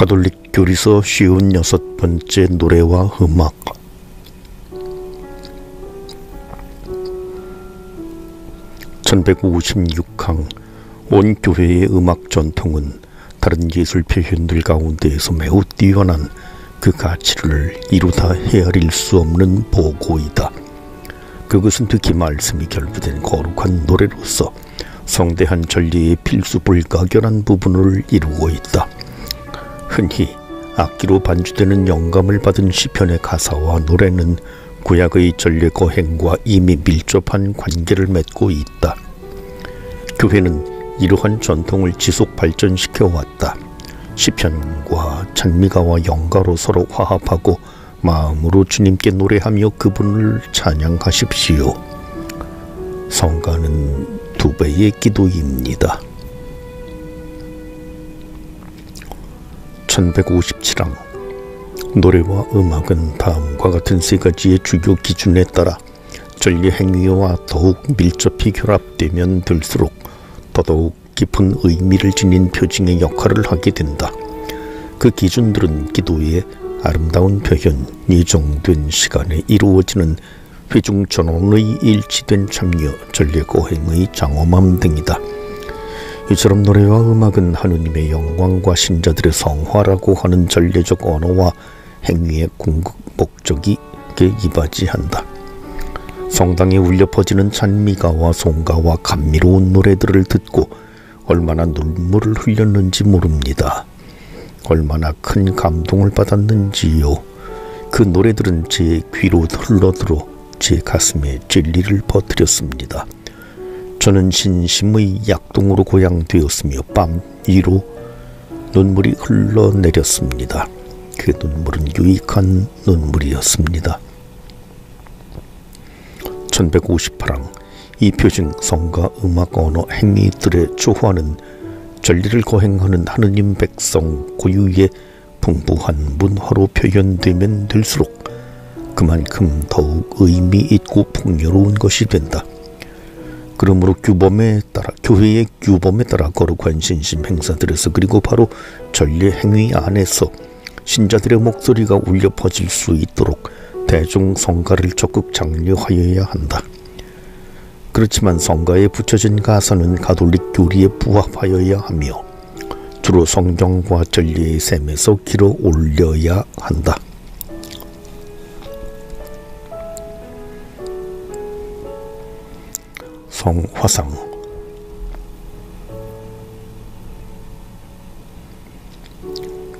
가톨릭 교리서 56번째 노래와 음악. (1156강) 온 교회의 음악 전통은 다른 예술 표현들 가운데에서 매우 뛰어난 그 가치를 이루다 헤아릴 수 없는 보고이다. 그것은 특히 말씀이 결부된 거룩한 노래로서 성대한 전리의 필수 불가결한 부분을 이루고 있다. 흔히 악기로 반주되는 영감을 받은 시편의 가사와 노래는 구약의 전례 거행과 이미 밀접한 관계를 맺고 있다. 교회는 이러한 전통을 지속 발전시켜 왔다. 시편과 찬미가와 영가로 서로 화합하고 마음으로 주님께 노래하며 그분을 찬양하십시오. 성가는 2배의 기도입니다. 1157강 노래와 음악은 다음과 같은 세 가지의 주요 기준에 따라 전리 행위와 더욱 밀접히 결합되면 될수록 더더욱 깊은 의미를 지닌 표징의 역할을 하게 된다. 그 기준들은 기도의 아름다운 표현, 예정된 시간에 이루어지는 회중 전원의 일치된 참여, 전례 거행의 장엄함 등이다. 이처럼 노래와 음악은 하느님의 영광과 신자들의 성화라고 하는 전례적 언어와 행위의 궁극 목적이 이바지한다. 성당에 울려 퍼지는 찬미가와 송가와 감미로운 노래들을 듣고 얼마나 눈물을 흘렸는지 모릅니다. 얼마나 큰 감동을 받았는지요. 그 노래들은 제 귀로 흘러들어 제 가슴에 진리를 퍼뜨렸습니다. 저는 신심의 약동으로 고양되었으며 뺨 위로 눈물이 흘러내렸습니다. 그 눈물은 유익한 눈물이었습니다. 1158강 이 표징, 성가, 음악, 언어, 행위들의 조화는 전리를 거행하는 하느님 백성 고유의 풍부한 문화로 표현되면 될수록 그만큼 더욱 의미 있고 풍요로운 것이 된다. 그러므로 교회의 규범에 따라 거룩한 신심 행사들에서 그리고 바로 전례 행위 안에서 신자들의 목소리가 울려 퍼질 수 있도록 대중 성가를 적극 장려하여야 한다. 그렇지만 성가에 붙여진 가사는 가톨릭 교리에 부합하여야 하며 주로 성경과 전례의 셈에서 길어 올려야 한다. 성화상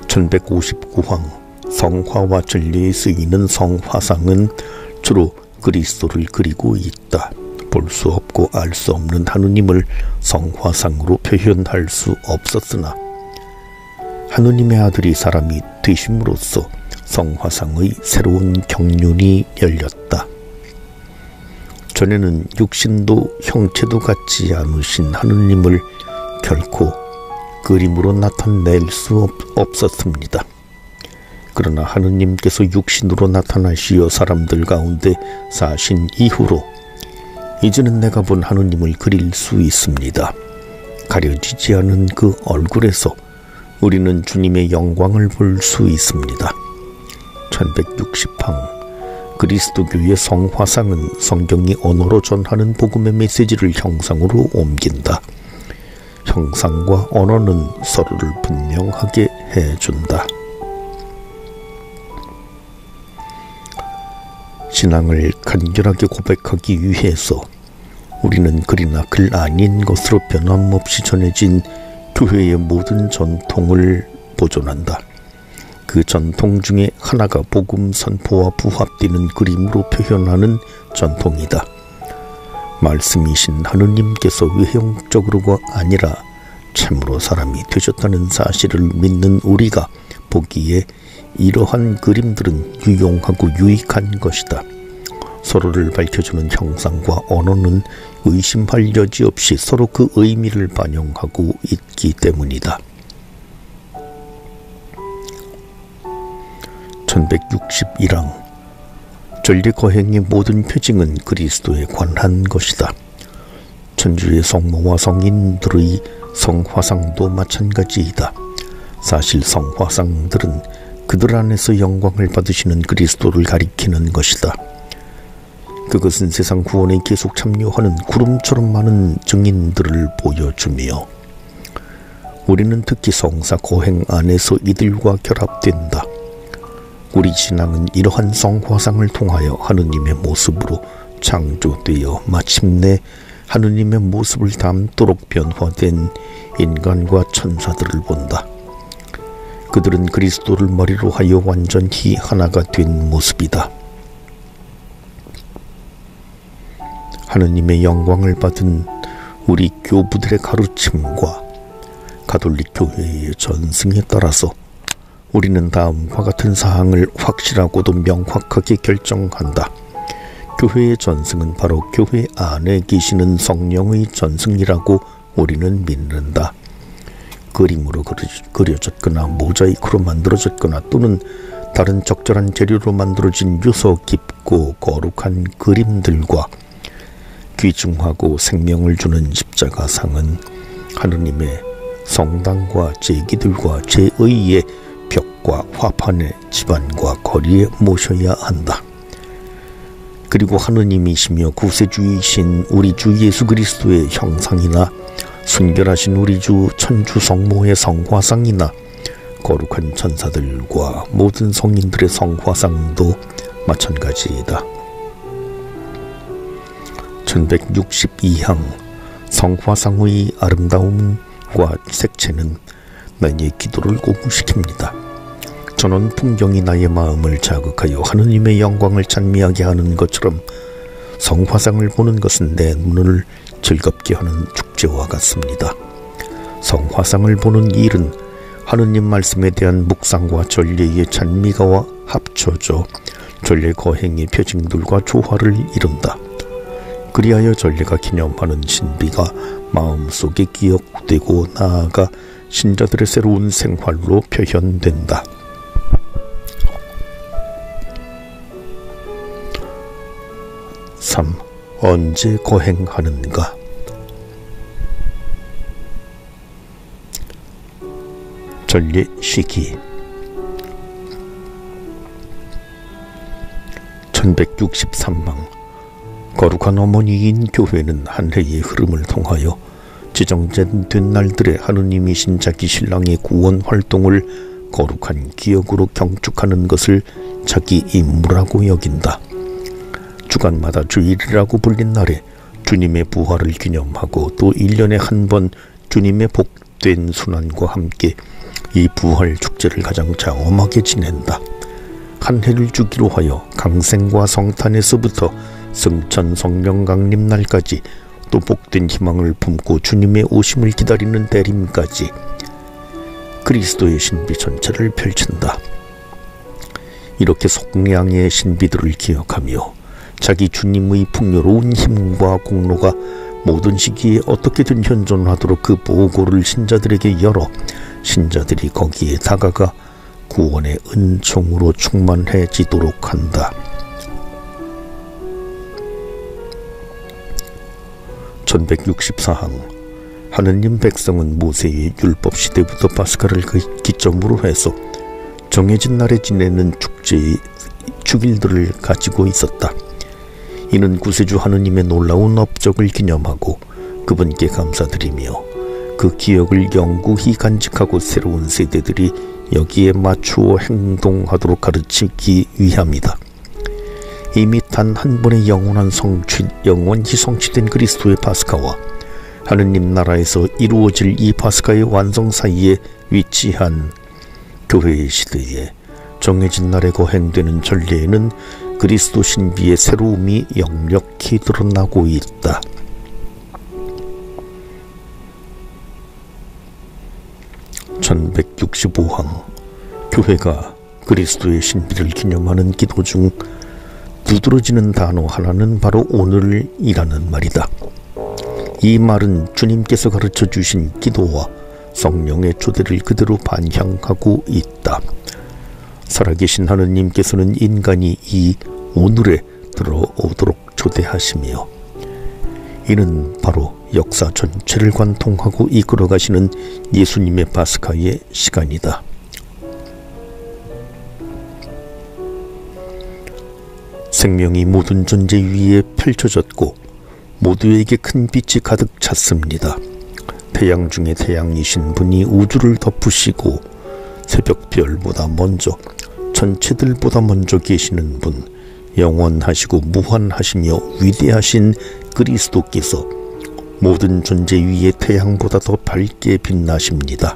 (1159강) 성화와 전례에 쓰이는 성화상은 주로 그리스도를 그리고 있다. 볼 수 없고 알 수 없는 하느님을 성화상으로 표현할 수 없었으나 하느님의 아들이 사람이 되심으로써 성화상의 새로운 경륜이 열렸다. 전에는 육신도 형체도 같지 않으신 하느님을 결코 그림으로 나타낼 수 없었습니다. 그러나 하느님께서 육신으로 나타나시어 사람들 가운데 사신 이후로 이제는 내가 본 하느님을 그릴 수 있습니다. 가려지지 않은 그 얼굴에서 우리는 주님의 영광을 볼 수 있습니다. 1160강 그리스도교의 성화상은 성경이 언어로 전하는 복음의 메시지를 형상으로 옮긴다. 형상과 언어는 서로를 분명하게 해준다. 신앙을 간결하게 고백하기 위해서 우리는 글이나 글 아닌 것으로 변함없이 전해진 교회의 모든 전통을 보존한다. 그 전통 중에 하나가 복음 선포와 부합되는 그림으로 표현하는 전통이다. 말씀이신 하느님께서 외형적으로가 아니라 참으로 사람이 되셨다는 사실을 믿는 우리가 보기에 이러한 그림들은 유용하고 유익한 것이다. 서로를 밝혀주는 형상과 언어는 의심할 여지 없이 서로 그 의미를 반영하고 있기 때문이다. 1161강 전례 거행의 모든 표징은 그리스도에 관한 것이다. 천주의 성모와 성인들의 성화상도 마찬가지이다. 사실 성화상들은 그들 안에서 영광을 받으시는 그리스도를 가리키는 것이다. 그것은 세상 구원에 계속 참여하는 구름처럼 많은 증인들을 보여주며 우리는 특히 성사 거행 안에서 이들과 결합된다. 우리 신앙은 이러한 성화상을 통하여 하느님의 모습으로 창조되어 마침내 하느님의 모습을 담도록 변화된 인간과 천사들을 본다. 그들은 그리스도를 머리로 하여 완전히 하나가 된 모습이다. 하느님의 영광을 받은 우리 교부들의 가르침과 가톨릭 교회의 전승에 따라서 우리는 다음과 같은 사항을 확실하고도 명확하게 결정한다. 교회의 전승은 바로 교회 안에 계시는 성령의 전승이라고 우리는 믿는다. 그림으로 그려졌거나 모자이크로 만들어졌거나 또는 다른 적절한 재료로 만들어진 유서 깊고 거룩한 그림들과 귀중하고 생명을 주는 십자가상은 하느님의 성당과 제기들과 제의의 벽과 화판의 집안과 거리에 모셔야 한다. 그리고 하느님이시며 구세주이신 우리 주 예수 그리스도의 형상이나 순결하신 우리 주 천주 성모의 성화상이나 거룩한 천사들과 모든 성인들의 성화상도 마찬가지이다. 1162항 성화상의 아름다움과 색채는 나의 기도를 고무시킵니다. 전원 풍경이 나의 마음을 자극하여 하느님의 영광을 찬미하게 하는 것처럼 성화상을 보는 것은 내 눈을 즐겁게 하는 축제와 같습니다. 성화상을 보는 일은 하느님 말씀에 대한 묵상과 전례의 찬미가 합쳐져 전례 거행의 표징들과 조화를 이룬다. 그리하여 전례가 기념하는 신비가 마음속에 기억되고 나아가 신자들의 새로운 생활로 표현된다. 3. 언제 거행하는가? 전례 시기 1163망 거룩한 어머니인 교회는 한 해의 흐름을 통하여 지정된 날들에 하느님이신 자기 신랑의 구원 활동을 거룩한 기억으로 경축하는 것을 자기 임무라고 여긴다. 주간마다 주일이라고 불린 날에 주님의 부활을 기념하고 또 1년에 한 번 주님의 복된 순환과 함께 이 부활 축제를 가장 장엄하게 지낸다. 한 해를 주기로 하여 강생과 성탄에서부터 승천 성령 강림 날까지 또 복된 희망을 품고 주님의 오심을 기다리는 대림까지 그리스도의 신비 전체를 펼친다. 이렇게 속량의 신비들을 기억하며 자기 주님의 풍요로운 힘과 공로가 모든 시기에 어떻게든 현존하도록 그 보고를 신자들에게 열어 신자들이 거기에 다가가 구원의 은총으로 충만해지도록 한다. 1164항 하느님 백성은 모세의 율법 시대부터 파스카를 기점으로 해서 정해진 날에 지내는 축제의 축일들을 가지고 있었다. 이는 구세주 하느님의 놀라운 업적을 기념하고 그분께 감사드리며 그 기억을 영구히 간직하고 새로운 세대들이 여기에 맞추어 행동하도록 가르치기 위함이다. 이미 단 한 번의 영원히 성취된 그리스도의 파스카와 하느님 나라에서 이루어질 이 파스카의 완성 사이에 위치한 교회의 시대에 정해진 날에 거행되는 전례에는 그리스도 신비의 새로움이 역력히 드러나고 있다. 1165항 교회가 그리스도의 신비를 기념하는 기도 중 두드러지는 단어 하나는 바로 오늘이라는 말이다. 이 말은 주님께서 가르쳐 주신 기도와 성령의 초대를 그대로 반향하고 있다. 살아계신 하느님께서는 인간이 이 오늘에 들어오도록 초대하시며 이는 바로 역사 전체를 관통하고 이끌어가시는 예수님의 파스카의 시간이다. 생명이 모든 존재 위에 펼쳐졌고 모두에게 큰 빛이 가득 찼습니다. 태양 중에 태양이신 분이 우주를 덮으시고 새벽별보다 먼저 전체들보다 먼저 계시는 분, 영원하시고 무한하시며 위대하신 그리스도께서 모든 존재 위에 태양보다 더 밝게 빛나십니다.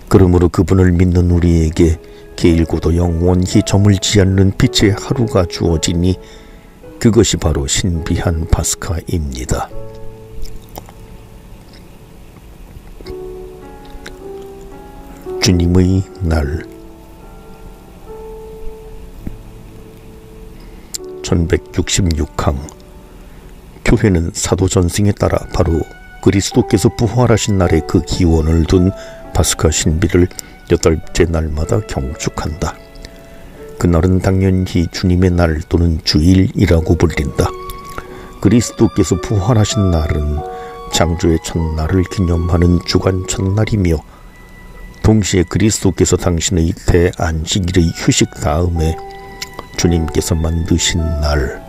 그러므로 그분을 믿는 우리에게 길고도 영원히 저물지 않는 빛의 하루가 주어지니 그것이 바로 신비한 파스카입니다. 주님의 날 1166항 교회는 사도 전승에 따라 바로 그리스도께서 부활하신 날에 그 기원을 둔 파스카 신비를 8째 날마다 경축한다. 그날은 당연히 주님의 날 또는 주일이라고 불린다. 그리스도께서 부활하신 날은 창조의 첫날을 기념하는 주간 첫날이며 동시에 그리스도께서 당신의 대안식일의 휴식 다음에 주님께서 만드신 날,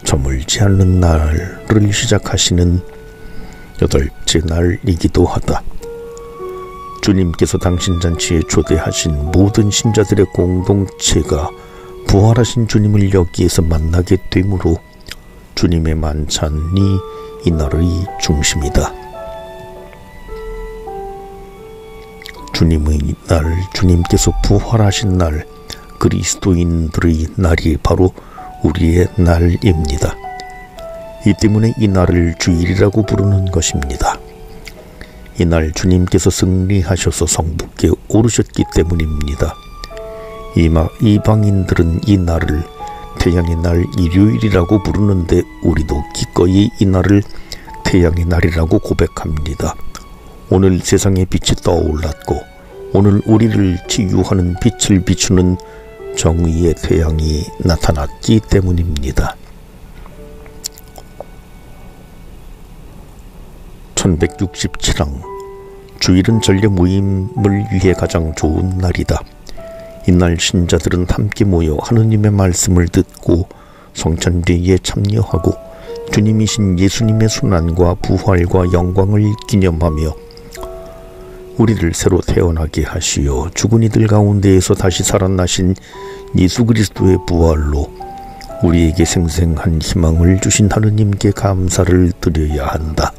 저물지 않는 날을 시작하시는 8째 날이기도 하다. 주님께서 당신 잔치에 초대하신 모든 신자들의 공동체가 부활하신 주님을 여기에서 만나게 되므로 주님의 만찬이 이날의 중심이다. 주님의 날, 주님께서 부활하신 날, 그리스도인들의 날이 바로 우리의 날입니다. 이 때문에 이 날을 주일이라고 부르는 것입니다. 이날 주님께서 승리하셔서 성부께 오르셨기 때문입니다. 이방인들은 이 날을 태양의 날 일요일이라고 부르는데 우리도 기꺼이 이 날을 태양의 날이라고 고백합니다. 오늘 세상의 빛이 떠올랐고 오늘 우리를 치유하는 빛을 비추는 정의의 태양이 나타났기 때문입니다. 1167항 주일은 전례 모임을 위해 가장 좋은 날이다. 이날 신자들은 함께 모여 하느님의 말씀을 듣고 성찬례에 참여하고 주님이신 예수님의 순환과 부활과 영광을 기념하며 우리를 새로 태어나게 하시어 죽은 이들 가운데에서 다시 살아나신 예수 그리스도의 부활로 우리에게 생생한 희망을 주신 하느님께 감사를 드려야 한다.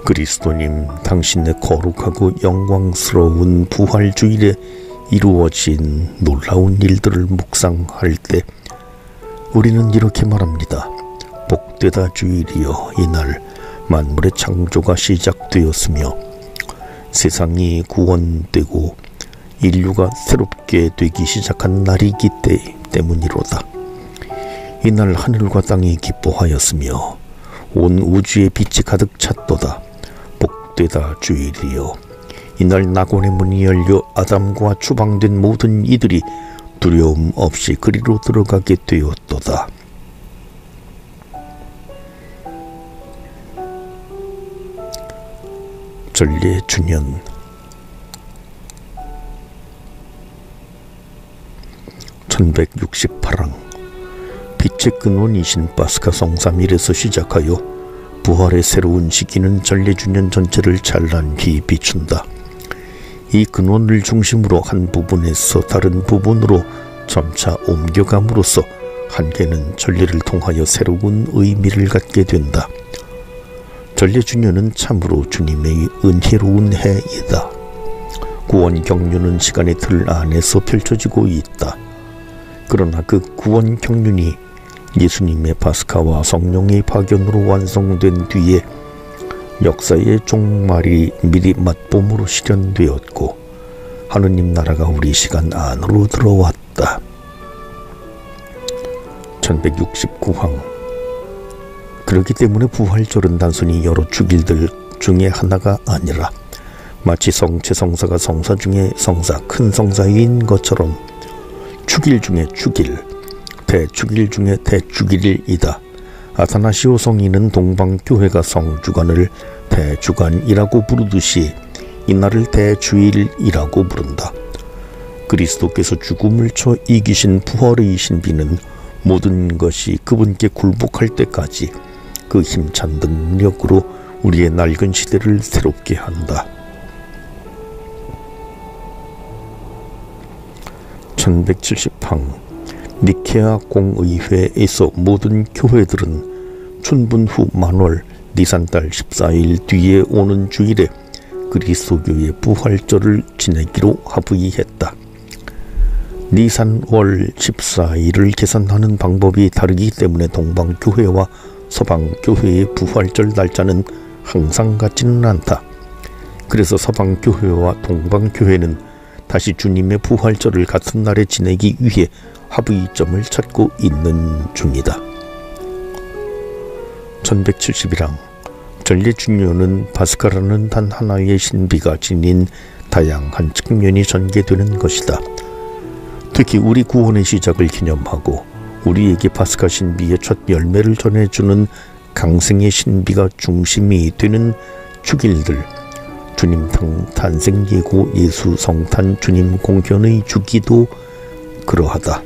그리스도님, 당신의 거룩하고 영광스러운 부활 주일에 이루어진 놀라운 일들을 묵상할 때 우리는 이렇게 말합니다. 복되다 주일이여, 이날 만물의 창조가 시작되었으며 세상이 구원되고 인류가 새롭게 되기 시작한 날이기 때문이로다. 이날 하늘과 땅이 기뻐하였으며 온 우주에 빛이 가득 찼도다. 복되다 주일이여, 이날 낙원의 문이 열려 아담과 추방된 모든 이들이 두려움 없이 그리로 들어가게 되었도다. 전례 주년 1168항 빛의 근원이신 파스카 성삼일에서 시작하여 부활의 새로운 시기는 전례 주년 전체를 찬란히 비춘다. 이 근원을 중심으로 한 부분에서 다른 부분으로 점차 옮겨감으로써 한 개는 전례를 통하여 새로운 의미를 갖게 된다. 전례 주년은 참으로 주님의 은혜로운 해이다. 구원 경륜은 시간의 틀 안에서 펼쳐지고 있다. 그러나 그 구원 경륜이 예수님의 파스카와 성령의 파견으로 완성된 뒤에 역사의 종말이 미리 맛봄으로 실현되었고 하느님 나라가 우리 시간 안으로 들어왔다. 1169항 그렇기 때문에 부활절은 단순히 여러 주일들 중에 하나가 아니라 마치 성체 성사가 성사 중에 성사, 큰 성사인 것처럼 주일 중에 주일, 대축일 중에 대축일이다. 아타나시오 성인은 동방교회가 성주간을 대주간이라고 부르듯이 이날을 대주일이라고 부른다. 그리스도께서 죽음을 쳐 이기신 부활의 신비는 모든 것이 그분께 굴복할 때까지 그 힘찬 능력으로 우리의 낡은 시대를 새롭게 한다. 1170항 니케아 공의회에서 모든 교회들은 춘분 후 만월 니산달 14일 뒤에 오는 주일에 그리스도교의 부활절을 지내기로 합의했다. 니산월 14일을 계산하는 방법이 다르기 때문에 동방교회와 서방교회의 부활절 날짜는 항상 같지는 않다. 그래서 서방교회와 동방교회는 다시 주님의 부활절을 같은 날에 지내기 위해 합의점을 찾고 있는 중이다. 1171항 전례주년은 바스카라는 단 하나의 신비가 지닌 다양한 측면이 전개되는 것이다. 특히 우리 구원의 시작을 기념하고 우리에게 바스카 신비의 첫 열매를 전해주는 강생의 신비가 중심이 되는 축일들, 주님 탄생 예고, 예수 성탄, 주님 공견의 주기도 그러하다.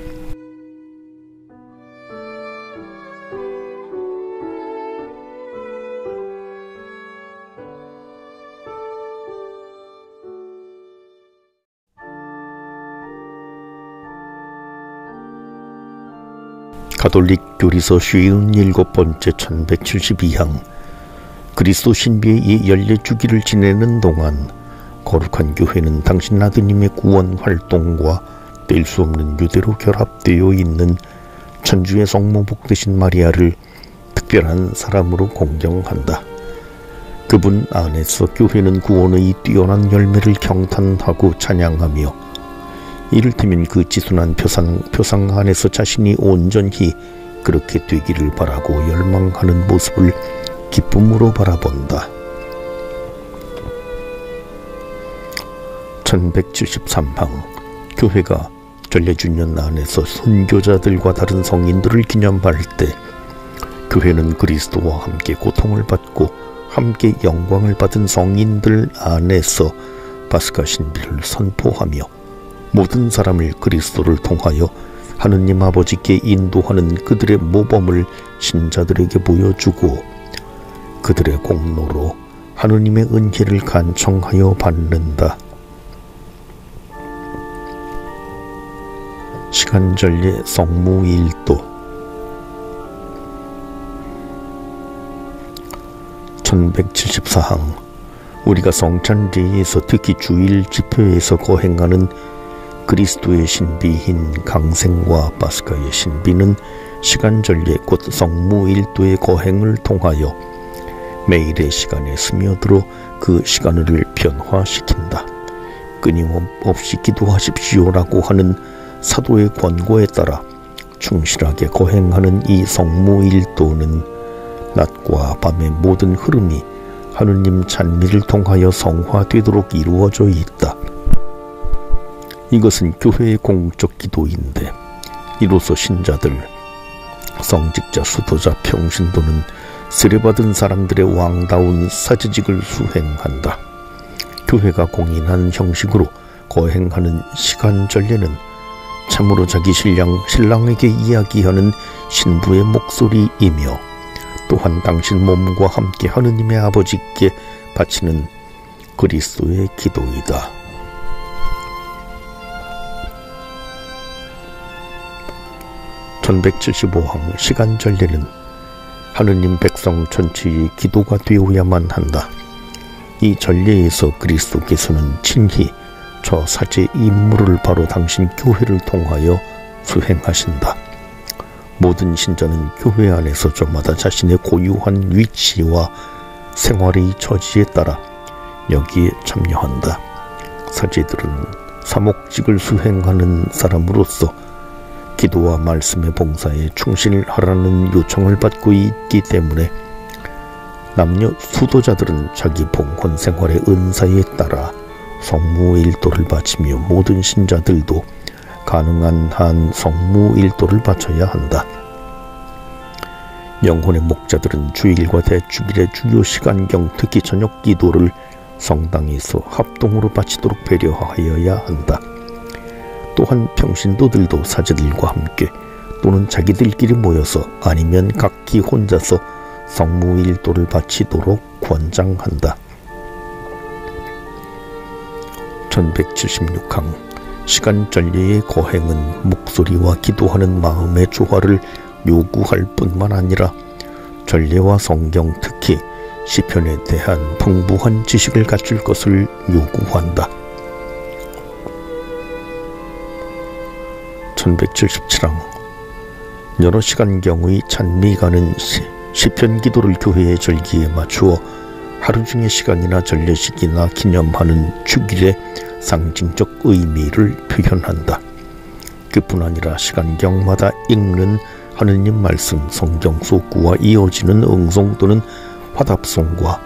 가톨릭 교리서 57번째 1172항 그리스도 신비의 이 연례주기를 지내는 동안 거룩한 교회는 당신 아드님의 구원 활동과 뗄 수 없는 유대로 결합되어 있는 천주의 성모 복되신 마리아를 특별한 사람으로 공경한다. 그분 안에서 교회는 구원의 뛰어난 열매를 경탄하고 찬양하며 이를테면 그 지순한 표상 안에서 자신이 온전히 그렇게 되기를 바라고 열망하는 모습을 기쁨으로 바라본다. 1173항 교회가 전례주년 안에서 순교자들과 다른 성인들을 기념할 때 교회는 그리스도와 함께 고통을 받고 함께 영광을 받은 성인들 안에서 바스카 신비를 선포하며 모든 사람을 그리스도를 통하여 하느님 아버지께 인도하는 그들의 모범을 신자들에게 보여주고 그들의 공로로 하느님의 은혜를 간청하여 받는다. 시간전례 성무일도 1174항 우리가 성찬제에서 특히 주일 집회에서 거행하는 그리스도의 신비인 강생과 바스카의 신비는 시간전례 곧 성무일도의 거행을 통하여 매일의 시간에 스며들어 그 시간을 변화시킨다. 끊임없이 기도하십시오라고 하는 사도의 권고에 따라 충실하게 거행하는 이 성무일도는 낮과 밤의 모든 흐름이 하느님 찬미를 통하여 성화되도록 이루어져 있다. 이것은 교회의 공적 기도인데 이로써 신자들, 성직자, 수도자, 평신도는 세례받은 사람들의 왕다운 사제직을 수행한다. 교회가 공인한 형식으로 거행하는 시간전례는 참으로 자기 신랑에게 이야기하는 신부의 목소리이며 또한 당신 몸과 함께 하느님의 아버지께 바치는 그리스도의 기도이다. 1175항 시간전례는 하느님 백성 전체의 기도가 되어야만 한다. 이 전례에서 그리스도께서는 친히 저 사제 임무를 바로 당신 교회를 통하여 수행하신다. 모든 신자는 교회 안에서 저마다 자신의 고유한 위치와 생활의 처지에 따라 여기에 참여한다. 사제들은 사목직을 수행하는 사람으로서 기도와 말씀의 봉사에 충실하라는 요청을 받고 있기 때문에 남녀 수도자들은 자기 봉헌 생활의 은사에 따라 성무일도를 바치며 모든 신자들도 가능한 한 성무 일도를 바쳐야 한다. 영혼의 목자들은 주일과 대축일의 주요 시간경, 특히 저녁 기도를 성당에서 합동으로 바치도록 배려하여야 한다. 또한 평신도들도 사제들과 함께 또는 자기들끼리 모여서 아니면 각기 혼자서 성무일도를 바치도록 권장한다. 1176항 시간전례의 거행은 목소리와 기도하는 마음의 조화를 요구할 뿐만 아니라 전례와 성경, 특히 시편에 대한 풍부한 지식을 갖출 것을 요구한다. 1177항 여러 시간경의 찬미가는 시편 기도를 교회의 절기에 맞추어 하루 중의 시간이나 전례식이나 기념하는 축일의 상징적 의미를 표현한다. 그뿐 아니라 시간경마다 읽는 하느님 말씀, 성경 속구와 이어지는 응송 또는 화답송과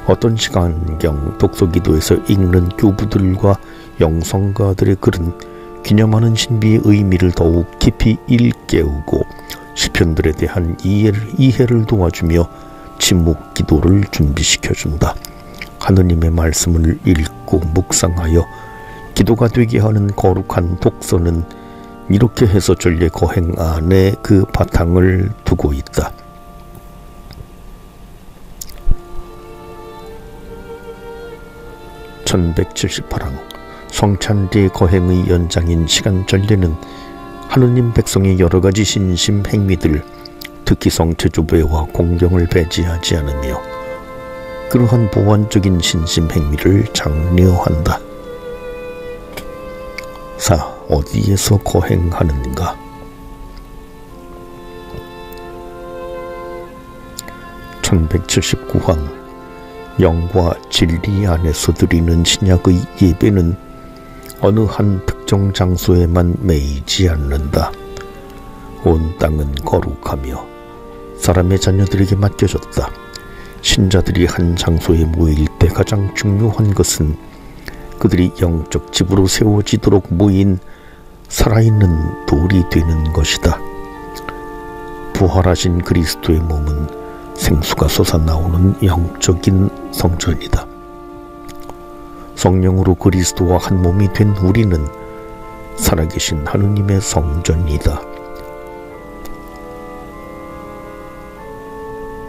어떤 시간경 독서기도에서 읽는 교부들과 영성가들의 글은 기념하는 신비의 의미를 더욱 깊이 일깨우고 시편들에 대한 이해를 도와주며 침묵 기도를 준비시켜준다. 하느님의 말씀을 읽고 묵상하여 기도가 되게 하는 거룩한 독서는 이렇게 해서 전례 거행 안에 그 바탕을 두고 있다. (1178항) 성찬제 거행의 연장인 시간 전례는 하느님 백성의 여러가지 신심 행위들, 특히 성체조배와 공경을 배제하지 않으며 그러한 보완적인 신심 행위를 장려한다. 4. 어디에서 거행하는가? 1179항 영과 진리 안에서 드리는 신약의 예배는 어느 한 특정 장소에만 매이지 않는다. 온 땅은 거룩하며 사람의 자녀들에게 맡겨졌다. 신자들이 한 장소에 모일 때 가장 중요한 것은 그들이 영적 집으로 세워지도록 모인 살아있는 돌이 되는 것이다. 부활하신 그리스도의 몸은 생수가 솟아나오는 영적인 성전이다. 성령으로 그리스도와 한 몸이 된 우리는 살아계신 하느님의 성전이다.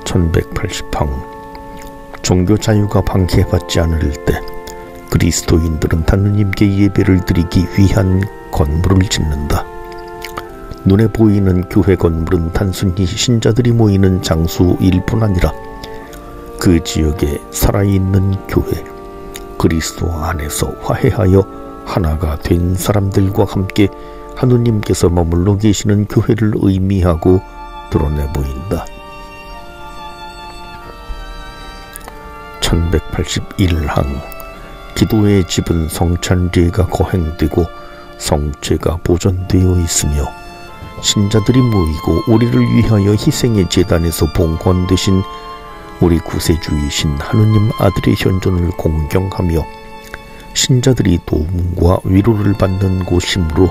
1180항 종교 자유가 방해받지 않을 때 그리스도인들은 하느님께 예배를 드리기 위한 건물을 짓는다. 눈에 보이는 교회 건물은 단순히 신자들이 모이는 장소일 뿐 아니라 그 지역에 살아있는 교회, 그리스도 안에서 화해하여 하나가 된 사람들과 함께 하느님께서 머물러 계시는 교회를 의미하고 드러내 보인다. 1181항 기도의 집은 성찬제가 거행되고 성제가 보존되어 있으며 신자들이 모이고 우리를 위하여 희생의 제단에서 봉헌되신 우리 구세주이신 하느님 아들의 현존을 공경하며 신자들이 도움과 위로를 받는 곳이므로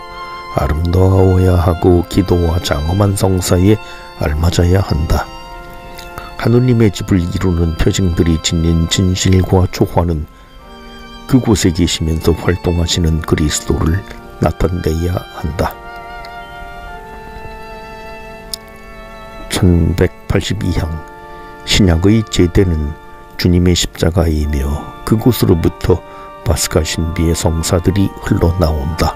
아름다워야 하고 기도와 장엄한 성사에 알맞아야 한다. 하느님의 집을 이루는 표징들이 지닌 진실과 조화는 그곳에 계시면서 활동하시는 그리스도를 나타내야 한다. 1182항 신약의 제대는 주님의 십자가이며 그곳으로부터 파스카 신비의 성사들이 흘러나온다.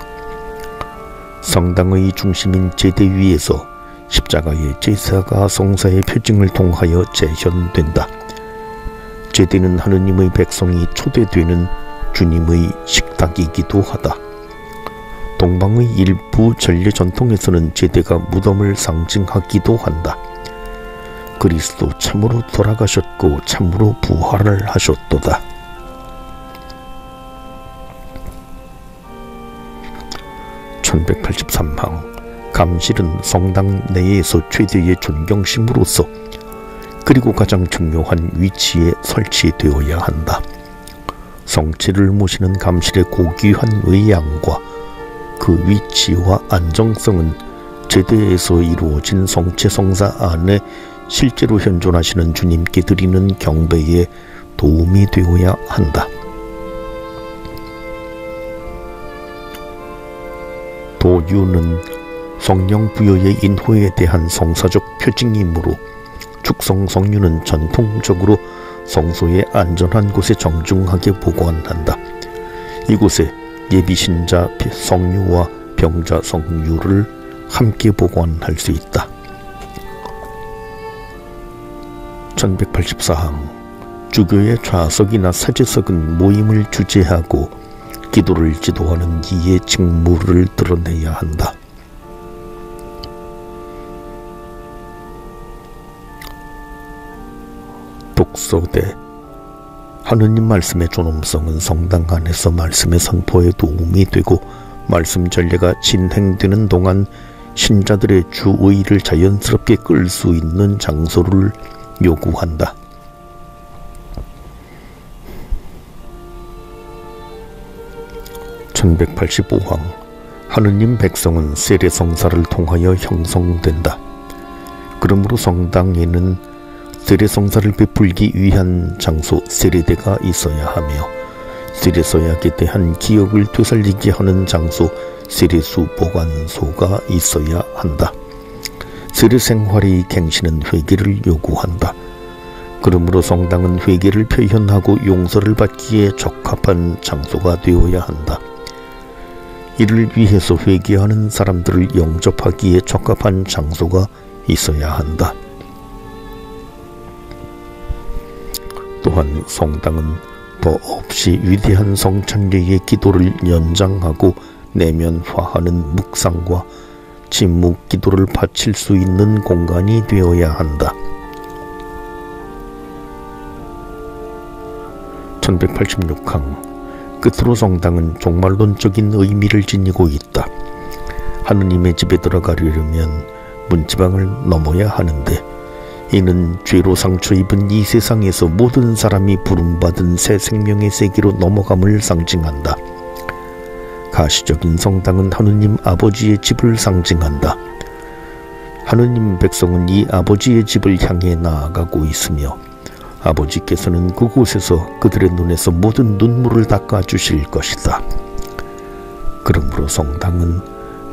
성당의 중심인 제대 위에서 십자가의 제사가 성사의 표징을 통하여 재현된다. 제대는 하느님의 백성이 초대되는 주님의 식탁이기도 하다. 동방의 일부 전례 전통에서는 제대가 무덤을 상징하기도 한다. 그리스도 참으로 돌아가셨고 참으로 부활을 하셨도다. 1183항 감실은 성당 내에서 최대의 존경심으로서 그리고 가장 중요한 위치에 설치되어야 한다. 성체를 모시는 감실의 고귀한 외양과 그 위치와 안정성은 제대에서 이루어진 성체성사 안에 실제로 현존하시는 주님께 드리는 경배에 도움이 되어야 한다. 도유는 성령 부여의 인호에 대한 성사적 표징이므로 축성 성유는 전통적으로 성소의 안전한 곳에 정중하게 보관한다. 이곳에 예비신자 성유와 병자 성유를 함께 보관할 수 있다. 1184항 주교의 좌석이나 사제석은 모임을 주재하고 기도를 지도하는 이의 직무를 드러내야 한다. 독서대 하느님 말씀의 존엄성은 성당 안에서 말씀의 선포에 도움이 되고 말씀 전례가 진행되는 동안 신자들의 주의를 자연스럽게 끌 수 있는 장소를 요구한다. (1185항) 하느님 백성은 세례성사를 통하여 형성된다. 그러므로 성당에는 세례성사를 베풀기 위한 장소 세례대가 있어야 하며 세례서약에 대한 기억을 되살리게 하는 장소 세례수 보관소가 있어야 한다. 세례생활의 갱신은 회개를 요구한다. 그러므로 성당은 회개를 표현하고 용서를 받기에 적합한 장소가 되어야 한다. 이를 위해서 회개하는 사람들을 영접하기에 적합한 장소가 있어야 한다. 또한 성당은 더 없이 위대한 성찬례의 기도를 연장하고 내면화하는 묵상과 침묵 기도를 바칠 수 있는 공간이 되어야 한다. 1186항 끝으로 성당은 종말론적인 의미를 지니고 있다. 하느님의 집에 들어가려면 문지방을 넘어야 하는데 이는 죄로 상처 입은 이 세상에서 모든 사람이 부름받은 새 생명의 세계로 넘어감을 상징한다. 가시적인 성당은 하느님 아버지의 집을 상징한다. 하느님 백성은 이 아버지의 집을 향해 나아가고 있으며 아버지께서는 그곳에서 그들의 눈에서 모든 눈물을 닦아주실 것이다. 그러므로 성당은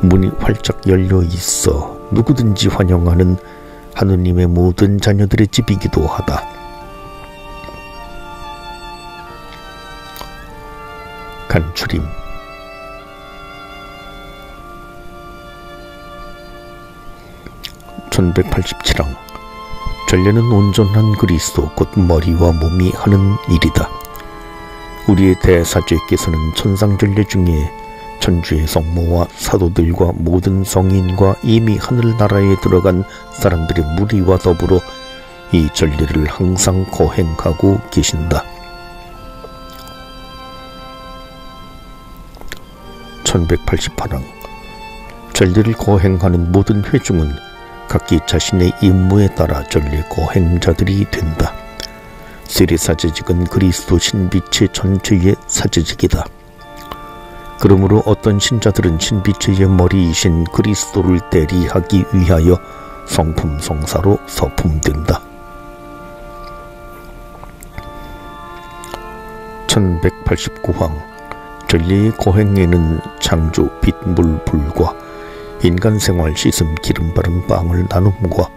문이 활짝 열려 있어 누구든지 환영하는 하느님의 모든 자녀들의 집이기도 하다. 간추림 1187항 전례는 온전한 그리스도 곧 머리와 몸이 하는 일이다. 우리의 대사제께서는 천상전례 중에 천주의 성모와 사도들과 모든 성인과 이미 하늘나라에 들어간 사람들의 무리와 더불어 이 전례를 항상 거행하고 계신다. 1188항 전례를 거행하는 모든 회중은 각기 자신의 임무에 따라 전례 거행자들이 된다. 세례사제직은 그리스도 신비체 전체의 사제직이다. 그러므로 어떤 신자들은 신비체의 머리이신 그리스도를 대리하기 위하여 성품 성사로 서품된다. 1189항 전례의 거행에는 창조, 빛, 물, 불과 인간생활, 씻음, 기름 바른 빵을 나눔과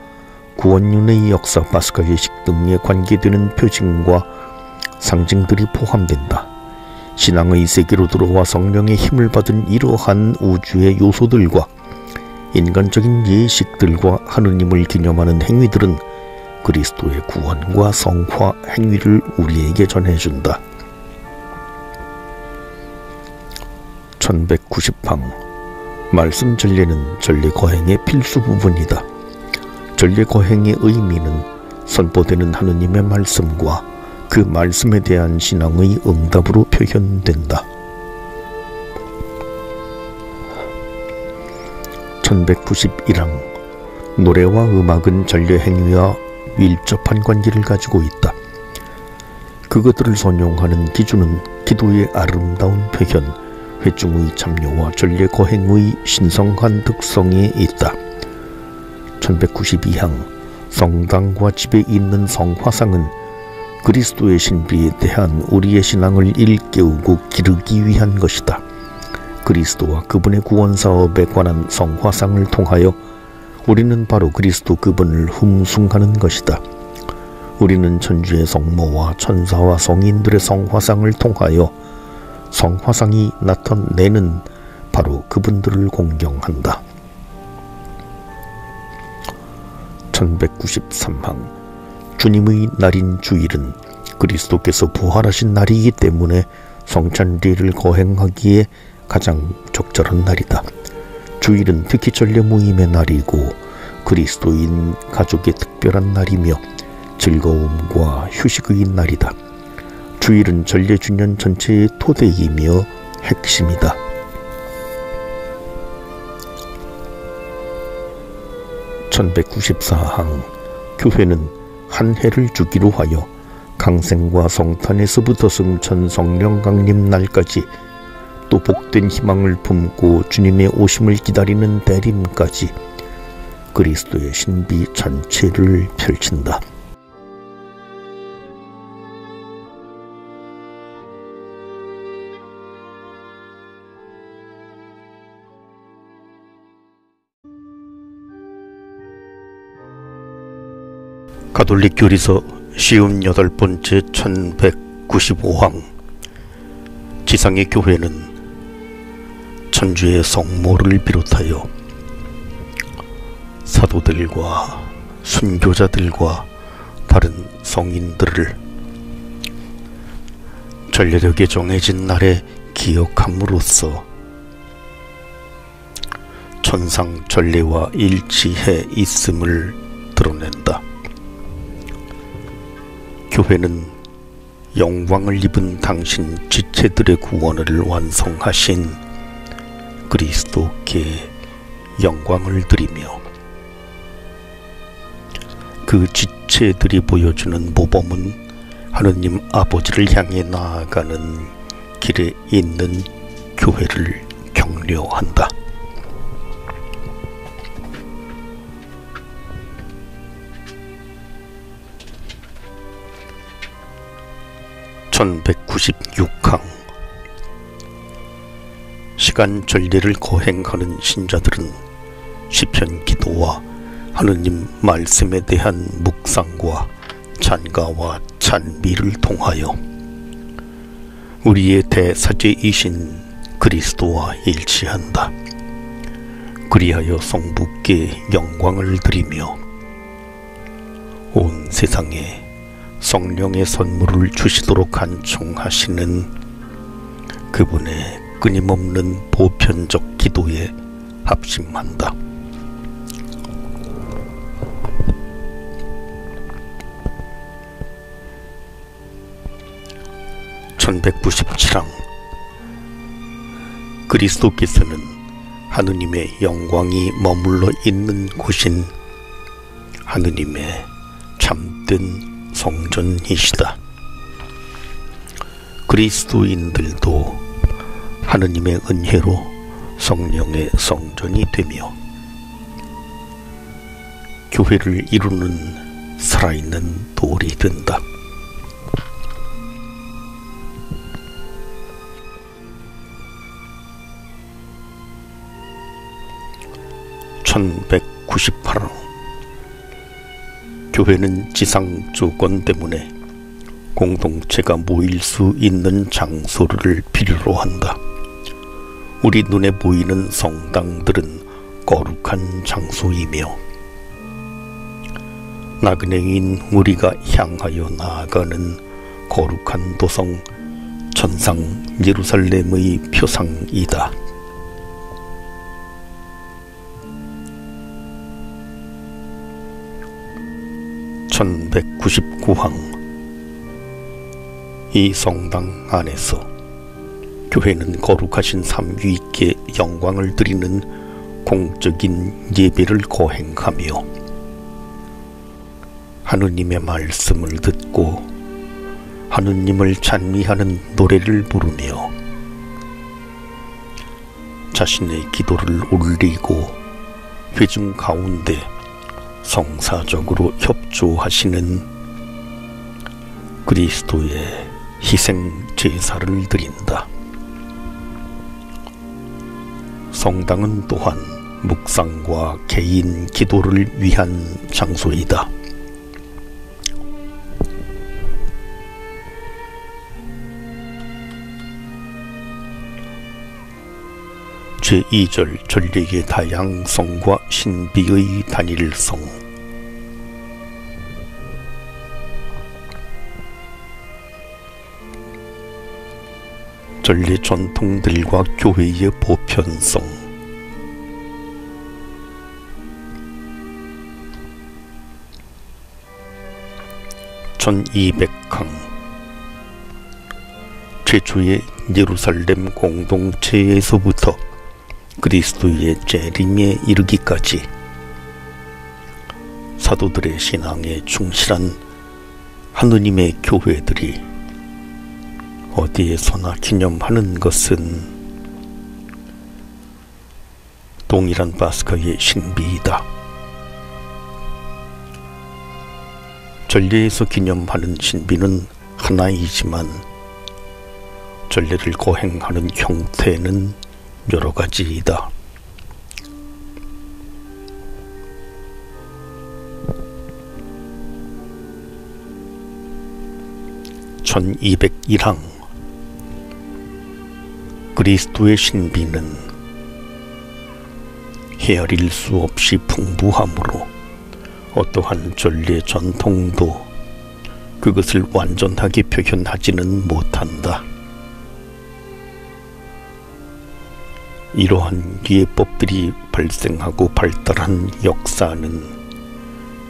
구원윤회의 역사, 파스카 예식 등에 관계되는 표징과 상징들이 포함된다. 신앙의 세계로 들어와 성령의 힘을 받은 이러한 우주의 요소들과 인간적인 예식들과 하느님을 기념하는 행위들은 그리스도의 구원과 성화 행위를 우리에게 전해준다. 1190항 말씀 전례는 전례 거행의 필수 부분이다. 전례 거행의 의미는 선포되는 하느님의 말씀과 그 말씀에 대한 신앙의 응답으로 표현된다. 1191항 노래와 음악은 전례 행위와 밀접한 관계를 가지고 있다. 그것들을 선용하는 기준은 기도의 아름다운 표현, 회중의 참여와 전례 거행의 신성한 특성에 있다. 1192항 성당과 집에 있는 성화상은 그리스도의 신비에 대한 우리의 신앙을 일깨우고 기르기 위한 것이다. 그리스도와 그분의 구원 사업에 관한 성화상을 통하여 우리는 바로 그리스도 그분을 흠숭하는 것이다. 우리는 천주의 성모와 천사와 성인들의 성화상을 통하여 성화상이 나타내는 바로 그분들을 공경한다. 1193항 주님의 날인 주일은 그리스도께서 부활하신 날이기 때문에 성찬리를 거행하기에 가장 적절한 날이다. 주일은 특히 전례 모임의 날이고 그리스도인 가족의 특별한 날이며 즐거움과 휴식의 날이다. 주일은 전례 주년 전체의 토대이며 핵심이다. 1194항 교회는 한 해를 주기로 하여 강생과 성탄에서부터 승천 성령 강림 날까지 또 복된 희망을 품고 주님의 오심을 기다리는 대림까지 그리스도의 신비 전체를 펼친다. 가톨릭 교리서 시움 8번째 1195항 지상의 교회는 천주의 성모를 비롯하여 사도들과 순교자들과 다른 성인들을 전례력에 정해진 날에 기억함으로써 천상 전례와 일치해 있음을 드러낸다. 교회는 영광을 입은 당신 지체들의 구원을 완성하신 그리스도께 영광을 드리며 그 지체들이 보여주는 모범은 하느님 아버지를 향해 나아가는 길에 있는 교회를 격려한다. 1196항 시간 전례를 거행하는 신자들은 시편 기도와 하느님 말씀에 대한 묵상과 찬가와 찬미를 통하여 우리의 대사제이신 그리스도와 일치한다. 그리하여 성부께 영광을 드리며 온 세상에 성령의 선물을 주시도록 간청하시는 그분의 끊임없는 보편적 기도에 합심한다. (1197항) 그리스도께서는 하느님의 영광이 머물러 있는 곳인 하느님의 참된 성전이시다. 그리스도인들도 하느님의 은혜로 성령의 성전이 되며 교회를 이루는 살아있는 돌이 된다. (1198항) 교회는 지상 조건 때문에 공동체가 모일 수 있는 장소를 필요로 한다. 우리 눈에 보이는 성당들은 거룩한 장소이며 나그네인 우리가 향하여 나아가는 거룩한 도성 전상 예루살렘의 표상이다. 1199항 이 성당 안에서 교회는 거룩하신 삼위께 영광을 드리는 공적인 예배를 거행하며 하느님의 말씀을 듣고 하느님을 찬미하는 노래를 부르며 자신의 기도를 올리고 회중 가운데 성사적으로 협조하시는 그리스도의 희생 제사를 드린다. 성당은 또한 묵상과 개인 기도를 위한 장소이다. 제2절 전례의 다양성과 신비의 단일성. 전례 전통들과 교회의 보편성. (1200항) 최초의 예루살렘 공동체에서부터 그리스도의 재림에 이르기까지 사도들의 신앙에 충실한 하느님의 교회들이 어디에서나 기념하는 것은 동일한 파스카의 신비이다. 전례에서 기념하는 신비는 하나이지만 전례를 거행하는 형태는 여러 가지이다. (1201항) 그리스도의 신비는 헤아릴 수 없이 풍부하므로 어떠한 전례 전통도 그것을 완전하게 표현하지는 못한다. 이러한 예법들이 발생하고 발달한 역사는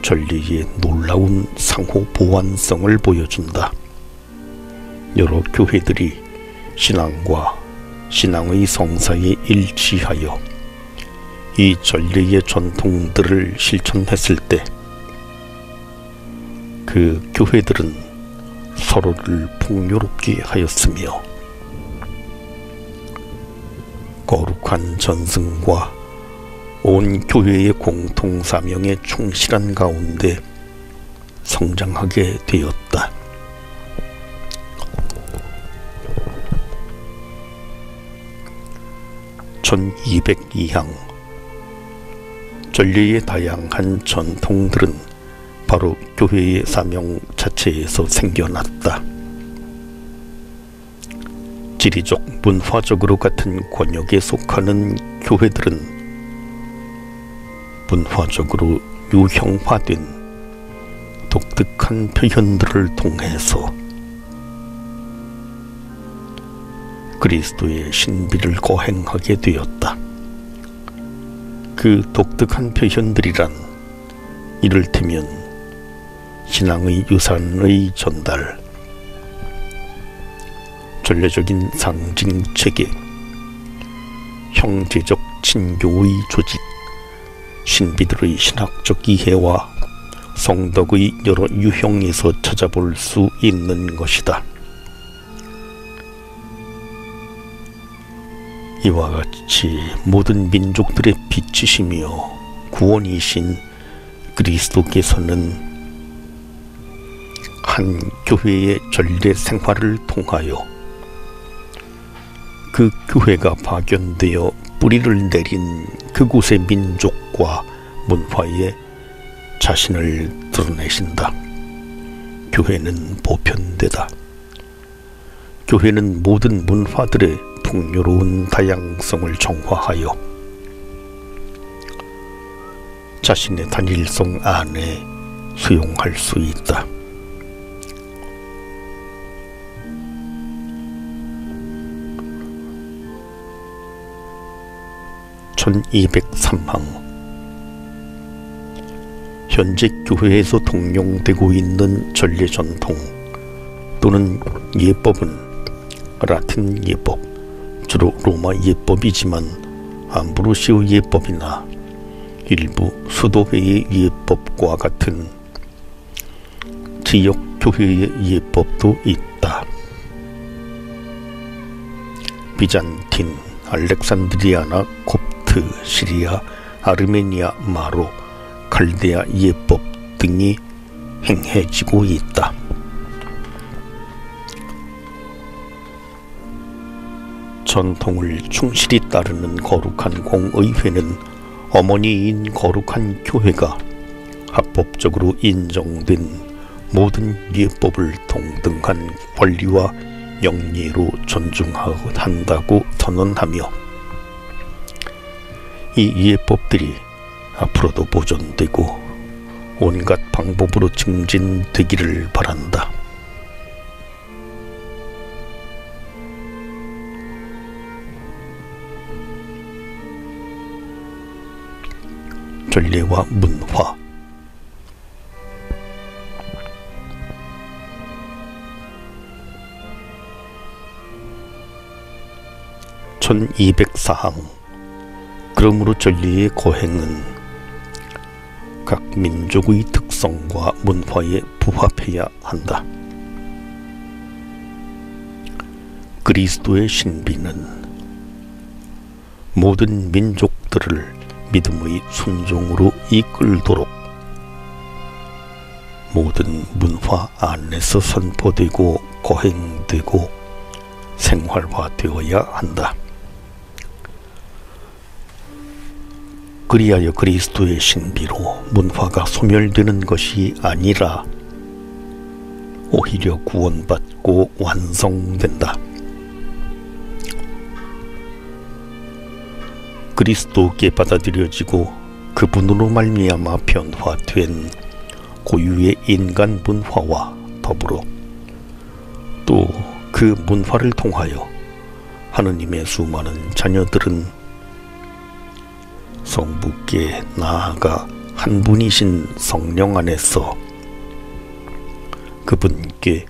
전례의 놀라운 상호 보완성을 보여준다. 여러 교회들이 신앙과 신앙의 성사에 일치하여 이 전례의 전통들을 실천했을 때 그 교회들은 서로를 풍요롭게 하였으며 거룩한 전승과 온 교회의 공통사명에 충실한 가운데 성장하게 되었다. (1202항) 전례의 다양한 전통들은 바로 교회의 사명 자체에서 생겨났다. 지리적, 문화적으로 같은 권역에 속하는 교회들은 문화적으로 유형화된 독특한 표현들을 통해서 그리스도의 신비를 거행하게 되었다. 그 독특한 표현들이란 이를테면 신앙의 유산의 전달, 전례적인 상징체계, 형제적 친교의 조직, 신비들의 신학적 이해와 성덕의 여러 유형에서 찾아볼 수 있는 것이다. 이와 같이 모든 민족들의 빛이시며 구원이신 그리스도께서는 한 교회의 전례 생활을 통하여 그 교회가 파견되어 뿌리를 내린 그곳의 민족과 문화에 자신을 드러내신다. 교회는 보편되다. 교회는 모든 문화들의 풍요로운 다양성을 정화하여 자신의 단일성 안에 수용할 수 있다. (1203항) 현재 교회에서 통용되고 있는 전례 전통 또는 예법은 라틴 예법, 주로 로마 예법이지만 암브로시오 예법이나 일부 수도회의 예법과 같은 지역 교회의 예법도 있다. 비잔틴, 알렉산드리아나 콥트, 시리아, 아르메니아, 마로, 칼데아 예법 등이 행해지고 있다. 전통을 충실히 따르는 거룩한 공의회는 어머니인 거룩한 교회가 합법적으로 인정된 모든 예법을 동등한 권리와 영예로 존중한다고 선언하며 이 예법들이 앞으로도 보존되고 온갖 방법으로 증진되기를 바란다. 전례와 문화. 1204항. 그러므로 전례의 거행은 각 민족의 특성과 문화에 부합해야 한다. 그리스도의 신비는 모든 민족들을 믿음의 순종으로 이끌도록 모든 문화 안에서 선포되고 거행되고 생활화되어야 한다. 그리하여 그리스도의 신비로 문화가 소멸되는 것이 아니라 오히려 구원받고 완성된다. 그리스도께 받아들여지고 그분으로 말미암아 변화된 고유의 인간 문화와 더불어 또 그 문화를 통하여 하느님의 수많은 자녀들은 성부께 나아가 한 분이신 성령 안에서 그분께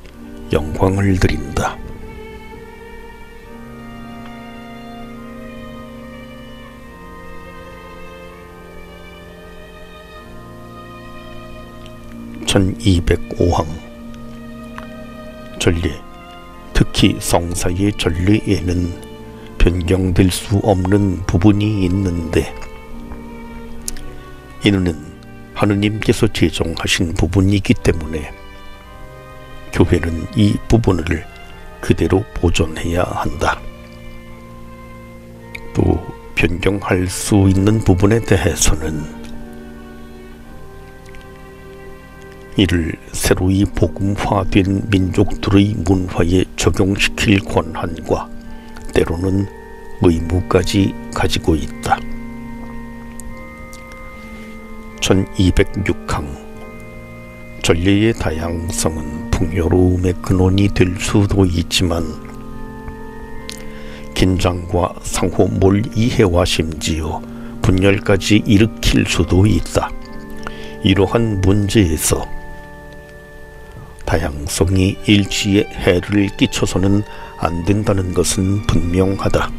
영광을 드린다. (1205항) 전례, 특히 성사의 전례에는 변경될 수 없는 부분이 있는데 이는 하느님께서 제정하신 부분이기 때문에 교회는 이 부분을 그대로 보존해야 한다. 또 변경할 수 있는 부분에 대해서는 이를 새로이 복음화된 민족들의 문화에 적용시킬 권한과 때로는 의무까지 가지고 있다. 1206항. 전례의 다양성은 풍요로움의 근원이 될 수도 있지만 긴장과 상호 몰이해와 심지어 분열까지 일으킬 수도 있다. 이러한 문제에서 다양성이 일치에 해를 끼쳐서는 안 된다는 것은 분명하다.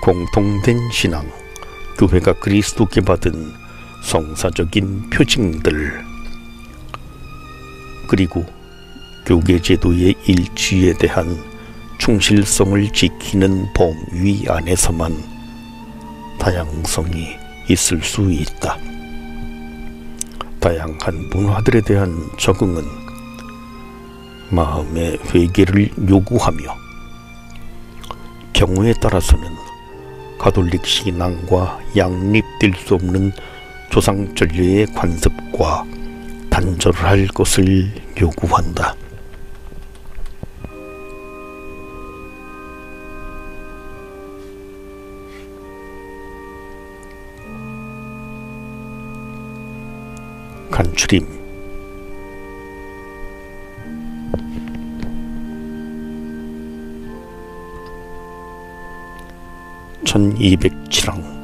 공통된 신앙, 교회가 그리스도께 받은 성사적인 표징들, 그리고 교계제도의 일치에 대한 충실성을 지키는 범위 안에서만 다양성이 있을 수 있다. 다양한 문화들에 대한 적응은 마음의 회개를 요구하며 경우에 따라서는 가톨릭 신앙과 양립될 수 없는 조상 전례의 관습과 단절할 것을 요구한다. 간추림. 1207항.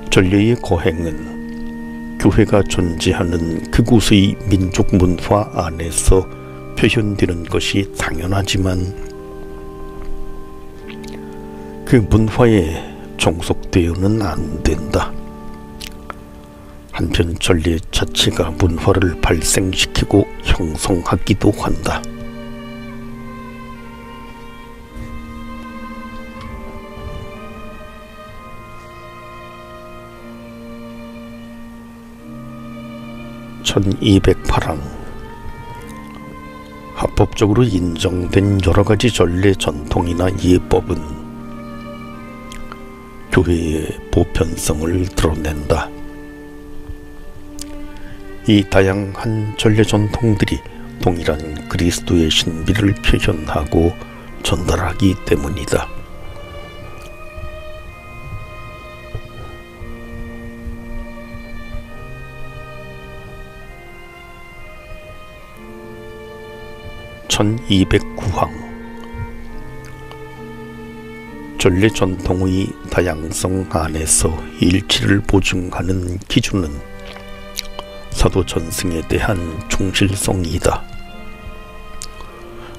전례의 거행은 교회가 존재하는 그곳의 민족 문화 안에서 표현되는 것이 당연하지만 그 문화에 종속되어는 안 된다. 한편 전례 자체가 문화를 발생시키고 형성하기도 한다. 1208항 합법적으로 인정된 여러가지 전례 전통이나 예법은 교회의 보편성을 드러낸다. 이 다양한 전례 전통들이 동일한 그리스도의 신비를 표현하고 전달하기 때문이다. (1209항) 전례 전통의 다양성 안에서 일치를 보증하는 기준은 사도 전승에 대한 충실성이다.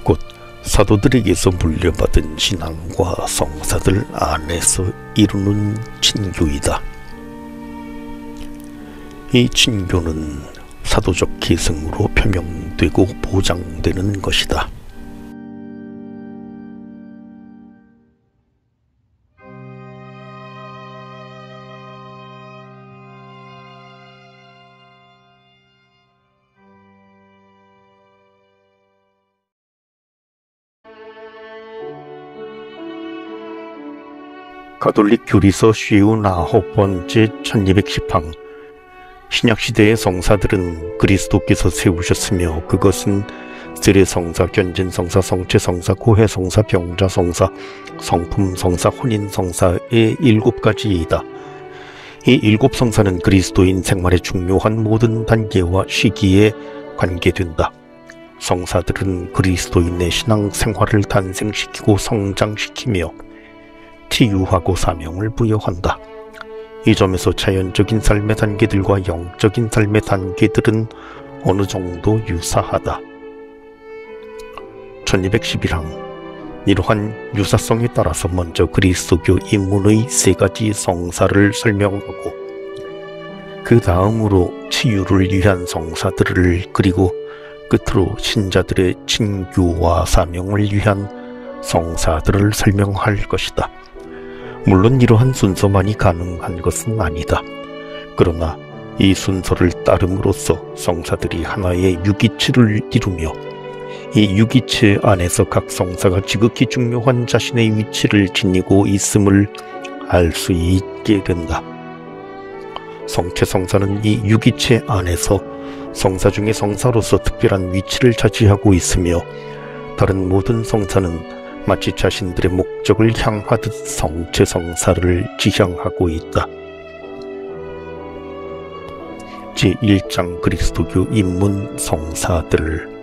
곧 사도들에게서 물려받은 신앙과 성사들 안에서 이루는 친교이다. 이 친교는 사도적 계승으로 표명되고 보장되는 것이다. 가톨릭 교리서 59번째 1210항 신약시대의 성사들은 그리스도께서 세우셨으며 그것은 세례성사, 견진성사, 성체성사, 고해성사, 병자성사, 성품성사, 혼인성사의 7가지이다. 이 7성사는 그리스도인 생활의 중요한 모든 단계와 시기에 관계된다. 성사들은 그리스도인의 신앙생활을 탄생시키고 성장시키며 치유하고 사명을 부여한다. 이 점에서 자연적인 삶의 단계들과 영적인 삶의 단계들은 어느 정도 유사하다. 1211항 이러한 유사성에 따라서 먼저 그리스도교 입문의 3가지 성사를 설명하고 그 다음으로 치유를 위한 성사들을 그리고 끝으로 신자들의 친교와 사명을 위한 성사들을 설명할 것이다. 물론 이러한 순서만이 가능한 것은 아니다. 그러나 이 순서를 따름으로써 성사들이 하나의 유기체를 이루며 이 유기체 안에서 각 성사가 지극히 중요한 자신의 위치를 지니고 있음을 알 수 있게 된다. 성체성사는 이 유기체 안에서 성사 중의 성사로서 특별한 위치를 차지하고 있으며 다른 모든 성사는 마치 자신들의 목적을 향하듯 성체성사를 지향하고 있다. 제1장 그리스도교 입문 성사들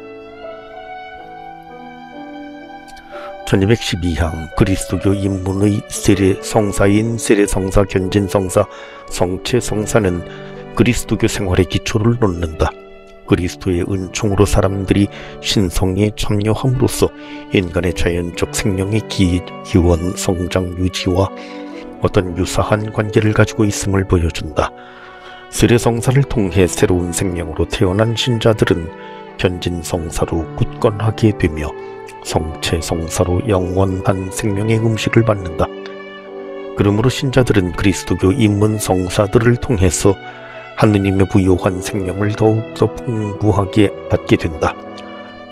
1212항 그리스도교 입문의 세례성사인 세례성사, 견진성사, 성체성사는 그리스도교 생활의 기초를 놓는다. 그리스도의 은총으로 사람들이 신성에 참여함으로써 인간의 자연적 생명의 기원, 성장, 유지와 어떤 유사한 관계를 가지고 있음을 보여준다. 세례성사를 통해 새로운 생명으로 태어난 신자들은 견진성사로 굳건하게 되며 성체성사로 영원한 생명의 음식을 받는다. 그러므로 신자들은 그리스도교 입문 성사들을 통해서 하느님의 부요한 생명을 더욱더 풍부하게 받게 된다.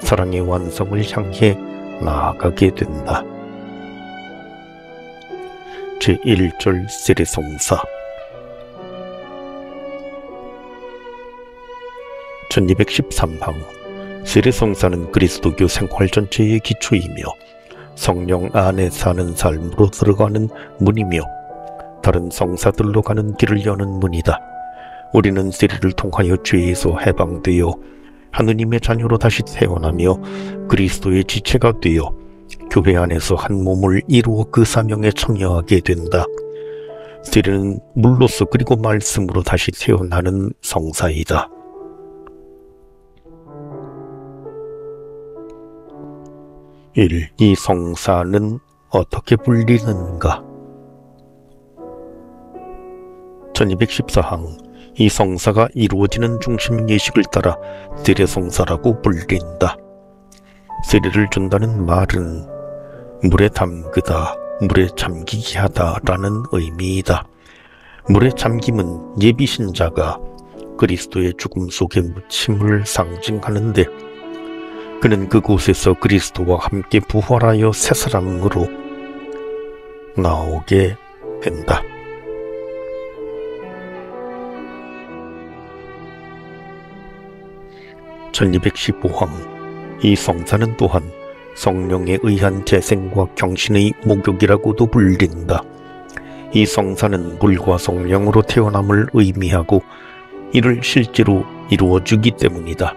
사랑의 완성을 향해 나아가게 된다. 제1절 세례성사 1213항 세례성사는 그리스도교 생활 전체의 기초이며 성령 안에 사는 삶으로 들어가는 문이며 다른 성사들로 가는 길을 여는 문이다. 우리는 세례를 통하여 죄에서 해방되어 하느님의 자녀로 다시 태어나며 그리스도의 지체가 되어 교회 안에서 한 몸을 이루어 그 사명에 참여하게 된다. 세례는 물로서 그리고 말씀으로 다시 태어나는 성사이다. 1. 이 성사는 어떻게 불리는가? 1214항 이 성사가 이루어지는 중심 예식을 따라 세례성사라고 불린다. 세례를 준다는 말은 물에 담그다, 물에 잠기게 하다 라는 의미이다. 물에 잠김은 예비신자가 그리스도의 죽음 속에 묻힘을 상징하는데 그는 그곳에서 그리스도와 함께 부활하여 새 사람으로 나오게 된다. (1215항) 이 성사는 또한 성령에 의한 재생과 경신의 목욕이라고도 불린다. 이 성사는 물과 성령으로 태어남을 의미하고 이를 실제로 이루어주기 때문이다.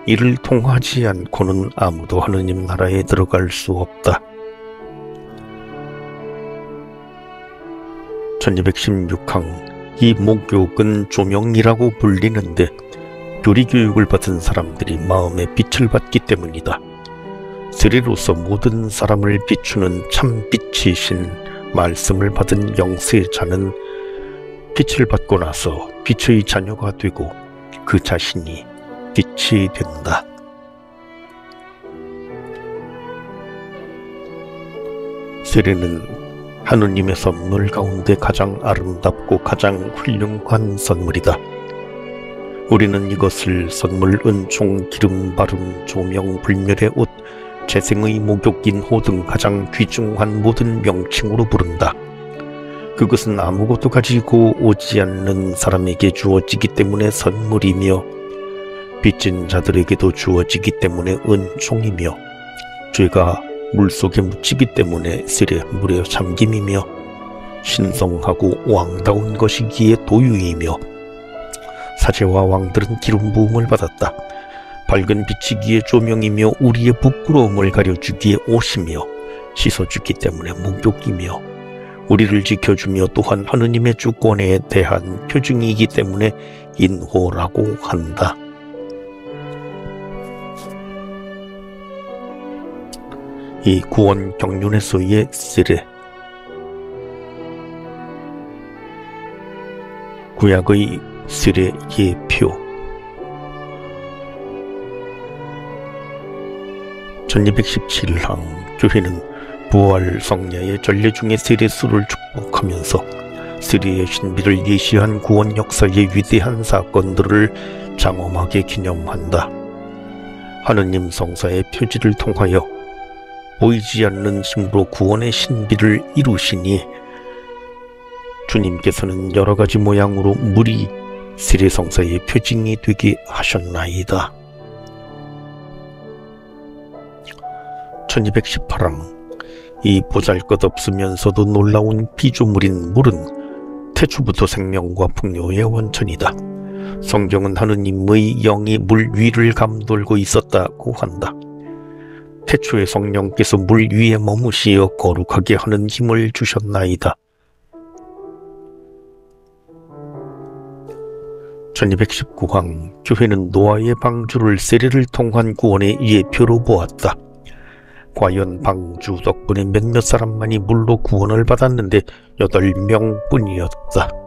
이를 통하지 않고는 아무도 하느님 나라에 들어갈 수 없다. (1216항) 이 목욕은 조명이라고 불리는데 교리교육을 받은 사람들이 마음의 빛을 받기 때문이다. 세례로서 모든 사람을 비추는 참빛이신 말씀을 받은 영세자는 빛을 받고 나서 빛의 자녀가 되고 그 자신이 빛이 된다. 세례는 하느님의 선물 가운데 가장 아름답고 가장 훌륭한 선물이다. 우리는 이것을 선물, 은총, 기름 바름, 조명, 불멸의 옷, 재생의 목욕, 인호 등 가장 귀중한 모든 명칭으로 부른다. 그것은 아무것도 가지고 오지 않는 사람에게 주어지기 때문에 선물이며 빚진 자들에게도 주어지기 때문에 은총이며 죄가 물속에 묻히기 때문에 세례 물에 잠김이며 신성하고 왕다운 것이기에 도유이며 사제와 왕들은 기름 부음을 받았다. 밝은 빛이기에 조명이며 우리의 부끄러움을 가려주기에 옷이며 씻어주기 때문에 목욕이며 우리를 지켜주며 또한 하느님의 주권에 대한 표징이기 때문에 인호라고 한다. 이 구원 경륜에서의 세례, 구약의 세례 예표, 1217항 교회는 부활 성야의 전례 중에 세례수를 축복하면서 세례의 신비를 예시한 구원 역사의 위대한 사건들을 장엄하게 기념한다. 하느님 성사의 표지를 통하여 보이지 않는 힘으로 구원의 신비를 이루시니 주님께서는 여러 가지 모양으로 물이 세례성사의 표징이 되게 하셨나이다. 1218항 이 보잘것없으면서도 놀라운 피조물인 물은 태초부터 생명과 풍요의 원천이다. 성경은 하느님의 영이 물 위를 감돌고 있었다고 한다. 태초에 성령께서 물 위에 머무시어 거룩하게 하는 힘을 주셨나이다. 1219항 교회는 노아의 방주를 세례를 통한 구원의 예표로 보았다. 과연 방주 덕분에 몇몇 사람만이 물로 구원을 받았는데 8명뿐이었다.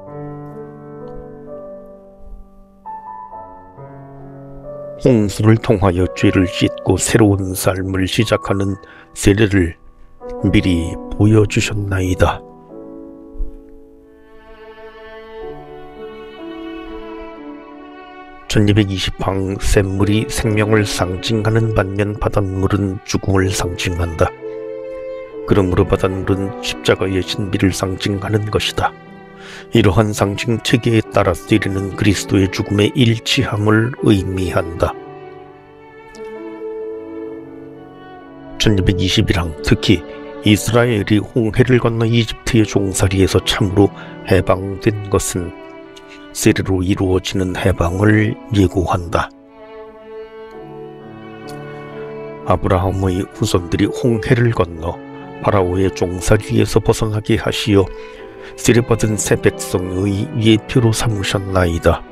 홍수를 통하여 죄를 씻고 새로운 삶을 시작하는 세례를 미리 보여주셨나이다. (1220항) 샘물이 생명을 상징하는 반면 바닷물은 죽음을 상징한다. 그러므로 바닷물은 십자가의 신비를 상징하는 것이다. 이러한 상징 체계에 따라 세례는 그리스도의 죽음의 일치함을 의미한다. 1221항 특히 이스라엘이 홍해를 건너 이집트의 종살이에서 참으로 해방된 것은 세례로 이루어지는 해방을 예고한다. 아브라함의 후손들이 홍해를 건너 파라오의 종살이에서 벗어나게 하시어 세례받은 새 백성의 예표로 삼으셨나이다.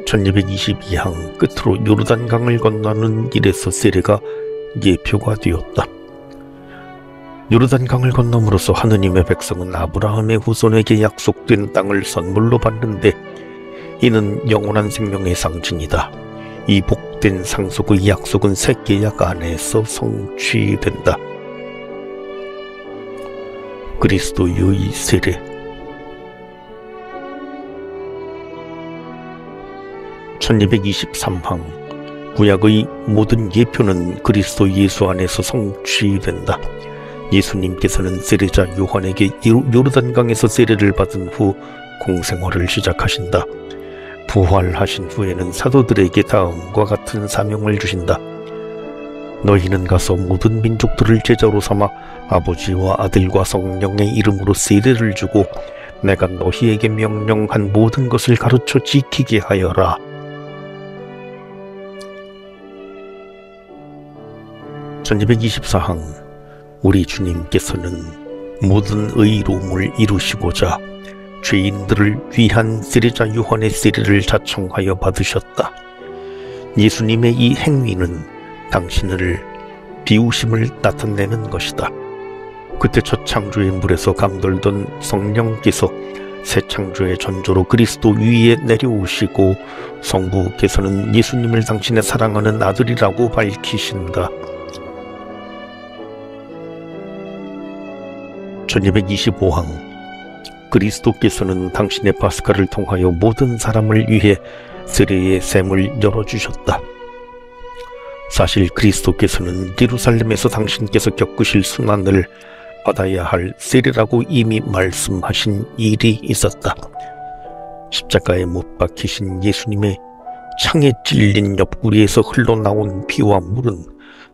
1222항 끝으로 요르단강을 건너는 길에서 세례가 예표가 되었다. 요르단강을 건너므로써 하느님의 백성은 아브라함의 후손에게 약속된 땅을 선물로 받는데 이는 영원한 생명의 상징이다. 이 복된 상속의 약속은 새 계약 안에서 성취된다. 그리스도의 세례 1223항 구약의 모든 예표는 그리스도 예수 안에서 성취된다. 예수님께서는 세례자 요한에게 요르단강에서 세례를 받은 후 공생활을 시작하신다. 부활하신 후에는 사도들에게 다음과 같은 사명을 주신다. 너희는 가서 모든 민족들을 제자로 삼아 아버지와 아들과 성령의 이름으로 세례를 주고 내가 너희에게 명령한 모든 것을 가르쳐 지키게 하여라. (1224항) 우리 주님께서는 모든 의로움을 이루시고자 죄인들을 위한 세례자 요한의 세례를 자청하여 받으셨다. 예수님의 이 행위는 당신을 비우심을 나타내는 것이다. 그때 첫 창조의 물에서 감돌던 성령께서 새 창조의 전조로 그리스도 위에 내려오시고 성부께서는 예수님을 당신의 사랑하는 아들이라고 밝히신다. 1225항 그리스도께서는 당신의 파스카를 통하여 모든 사람을 위해 세례의 샘을 열어주셨다. 사실 그리스도께서는 예루살렘에서 당신께서 겪으실 순환을 받아야 할 세례라고 이미 말씀하신 일이 있었다. 십자가에 못 박히신 예수님의 창에 찔린 옆구리에서 흘러나온 피와 물은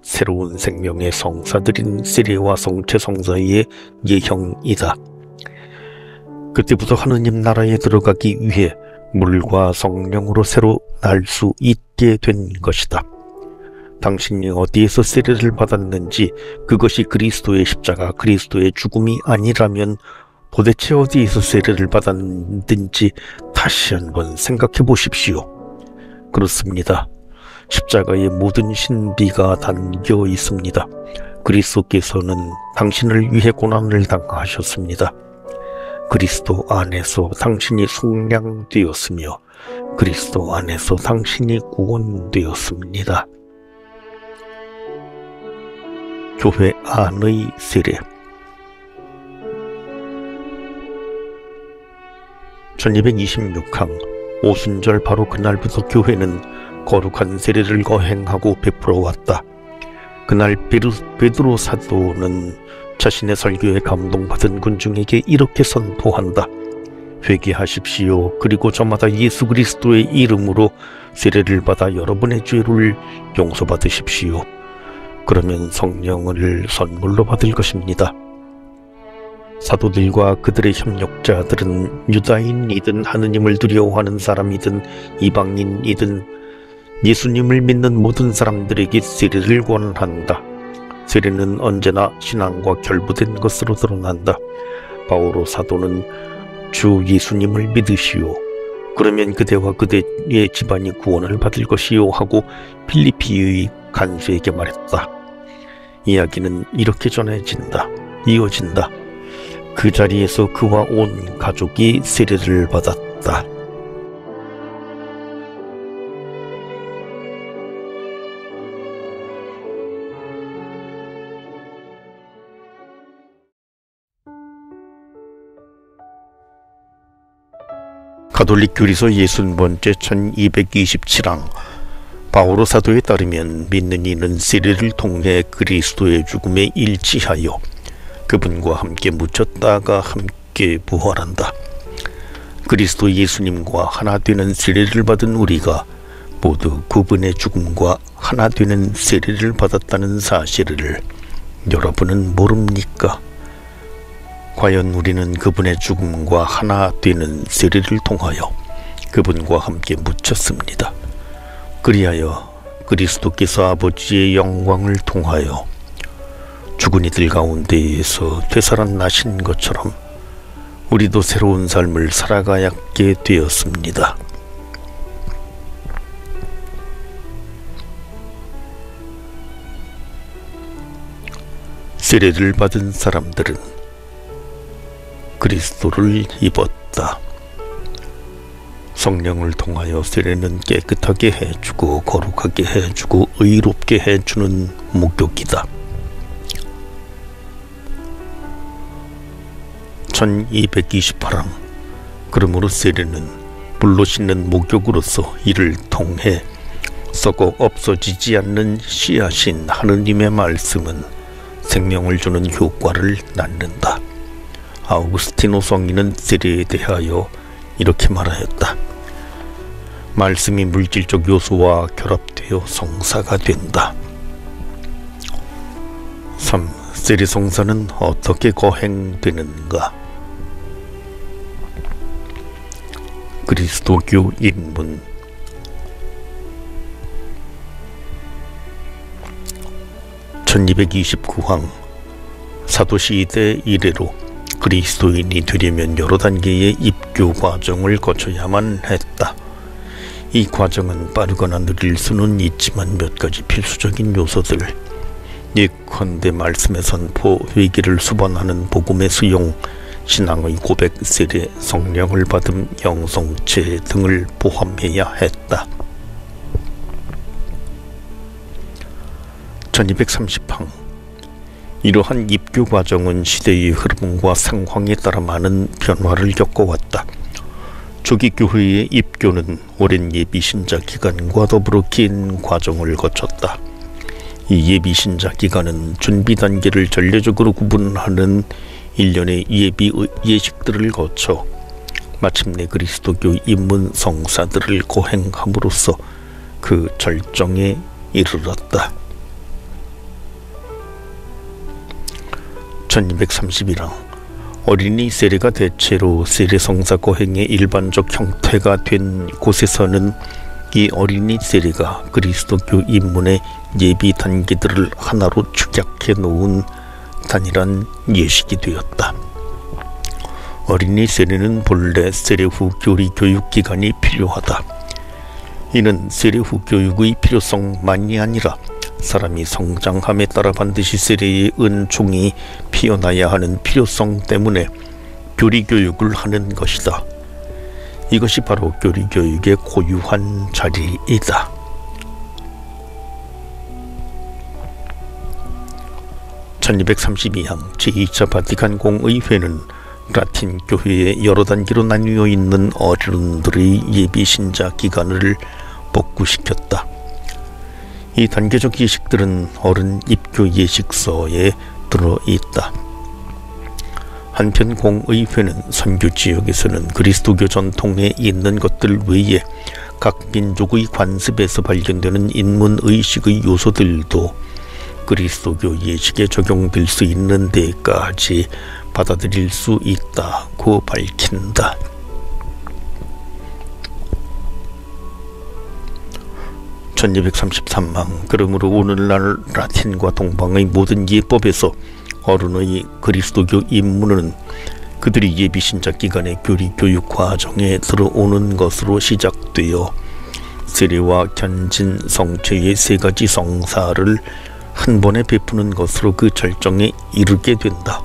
새로운 생명의 성사들인 세례와 성체 성사의 예형이다. 그때부터 하느님 나라에 들어가기 위해 물과 성령으로 새로 날 수 있게 된 것이다. 당신이 어디에서 세례를 받았는지, 그것이 그리스도의 십자가, 그리스도의 죽음이 아니라면 도대체 어디에서 세례를 받았는지 다시 한번 생각해 보십시오. 그렇습니다. 십자가에 모든 신비가 담겨 있습니다. 그리스도께서는 당신을 위해 고난을 당하셨습니다. 그리스도 안에서 당신이 속량되었으며 그리스도 안에서 당신이 구원되었습니다. 교회 안의 세례. 1226항 오순절 바로 그날부터 교회는 거룩한 세례를 거행하고 베풀어 왔다. 그날 베드로 사도는 자신의 설교에 감동받은 군중에게 이렇게 선포한다. 회개하십시오. 그리고 저마다 예수 그리스도의 이름으로 세례를 받아 여러분의 죄를 용서받으십시오. 그러면 성령을 선물로 받을 것입니다. 사도들과 그들의 협력자들은 유다인이든 하느님을 두려워하는 사람이든 이방인이든 예수님을 믿는 모든 사람들에게 세례를 권한다. 세례는 언제나 신앙과 결부된 것으로 드러난다. 바오로 사도는 주 예수님을 믿으시오. 그러면 그대와 그대의 집안이 구원을 받을 것이요 하고 필리피의 간수에게 말했다. 이야기는 이렇게 이어진다. 그 자리에서 그와 온 가족이 세례를 받았다. 가톨릭 교리서 60번째 1227항 바오로 사도에 따르면 믿는 이는 세례를 통해 그리스도의 죽음에 일치하여 그분과 함께 묻혔다가 함께 부활한다. 그리스도 예수님과 하나 되는 세례를 받은 우리가 모두 그분의 죽음과 하나 되는 세례를 받았다는 사실을 여러분은 모릅니까? 과연 우리는 그분의 죽음과 하나 되는 세례를 통하여 그분과 함께 묻혔습니다. 그리하여 그리스도께서 아버지의 영광을 통하여 죽은 이들 가운데에서 되살아나신 것처럼 우리도 새로운 삶을 살아가게 되었습니다. 세례를 받은 사람들은 그리스도를 입었다. 성령을 통하여 세례는 깨끗하게 해주고 거룩하게 해주고 의롭게 해주는 목욕이다. 1228항 그러므로 세례는 불로 씻는 목욕으로서 이를 통해 썩어 없어지지 않는 씨앗인 하느님의 말씀은 생명을 주는 효과를 낳는다. 아우구스티노 성인은 세례에 대하여 이렇게 말하였다. 말씀이 물질적 요소와 결합되어 성사가 된다. 3. 세례 성사는 어떻게 거행되는가? 그리스도교 입문. (1229항) 사도시대 이래로 그리스도인이 되려면 여러 단계의 입교 과정을 거쳐야만 했다. 이 과정은 빠르거나 느릴 수는 있지만 몇 가지 필수적인 요소들, 예컨대 말씀의 선포, 회개를 수반하는 복음의 수용, 신앙의 고백, 세례, 성령을 받음, 영성체 등을 포함해야 했다. 1230항 이러한 입교 과정은 시대의 흐름과 상황에 따라 많은 변화를 겪어왔다. 초기 교회의 입교는 오랜 예비신자 기간과 더불어 긴 과정을 거쳤다. 이 예비신자 기간은 준비 단계를 전례적으로 구분하는 일련의 예비 예식들을 거쳐 마침내 그리스도교 입문 성사들을 거행함으로써 그 절정에 이르렀다. 1231항 어린이 세례가 대체로 세례 성사 거행의 일반적 형태가 된 곳에서는 이 어린이 세례가 그리스도교 입문의 예비 단계들을 하나로 축약해 놓은 단일한 예식이 되었다. 어린이 세례는 본래 세례 후 교리 교육 기간이 필요하다. 이는 세례 후 교육의 필요성만이 아니라 사람이 성장함에 따라 반드시 세례의 은총이 피어나야 하는 필요성 때문에 교리 교육을 하는 것이다. 이것이 바로 교리 교육의 고유한 자리이다. 1232항 제2차 바티칸 공의회는 라틴 교회의 여러 단계로 나뉘어 있는 어른들의 예비신자 기간을 복구시켰다. 이 단계적 예식들은 어른 입교 예식서에 들어있다. 한편 공의회는 선교 지역에서는 그리스도교 전통에 있는 것들 외에 각 민족의 관습에서 발견되는 인문의식의 요소들도 그리스도교 예식에 적용될 수 있는 데까지 받아들일 수 있다고 밝힌다. 1233항 그러므로 오늘날 라틴과 동방의 모든 예법에서 어른의 그리스도교 입문은 그들이 예비신자 기간의 교리 교육 과정에 들어오는 것으로 시작되어 세례와 견진, 성체의 세 가지 성사를 한 번에 베푸는 것으로 그 절정에 이르게 된다.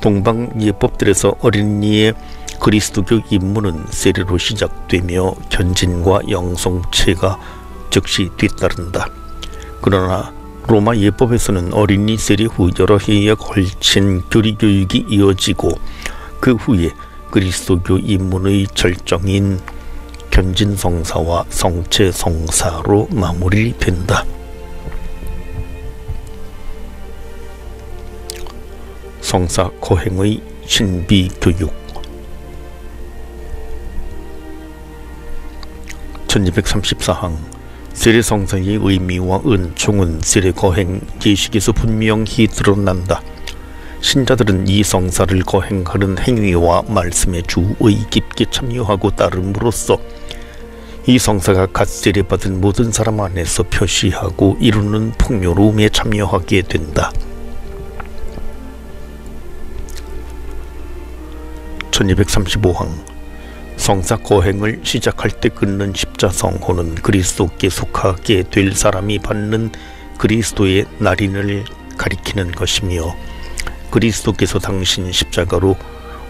동방 예법들에서 어린이의 그리스도교 입문은 세례로 시작되며 견진과 영성체가 즉시 뒤따른다. 그러나 로마 예법에서는 어린이 세례 후 여러 해에 걸친 교리 교육이 이어지고 그 후에 그리스도교 입문의 절정인 견진 성사와 성체 성사로 마무리된다. 성사 거행의 신비 교육 1234항 세례 성사의 의미와 은총은 세례 거행 예식에서 분명히 드러난다. 신자들은 이 성사를 거행하는 행위와 말씀에 주의 깊게 참여하고 따름으로써 이 성사가 갓 세례받은 모든 사람 안에서 표시하고 이루는 풍요로움에 참여하게 된다. 1235항 성사 거행을 시작할 때 긋는 십자성호는 그리스도께 속하게 될 사람이 받는 그리스도의 날인을 가리키는 것이며 그리스도께서 당신 십자가로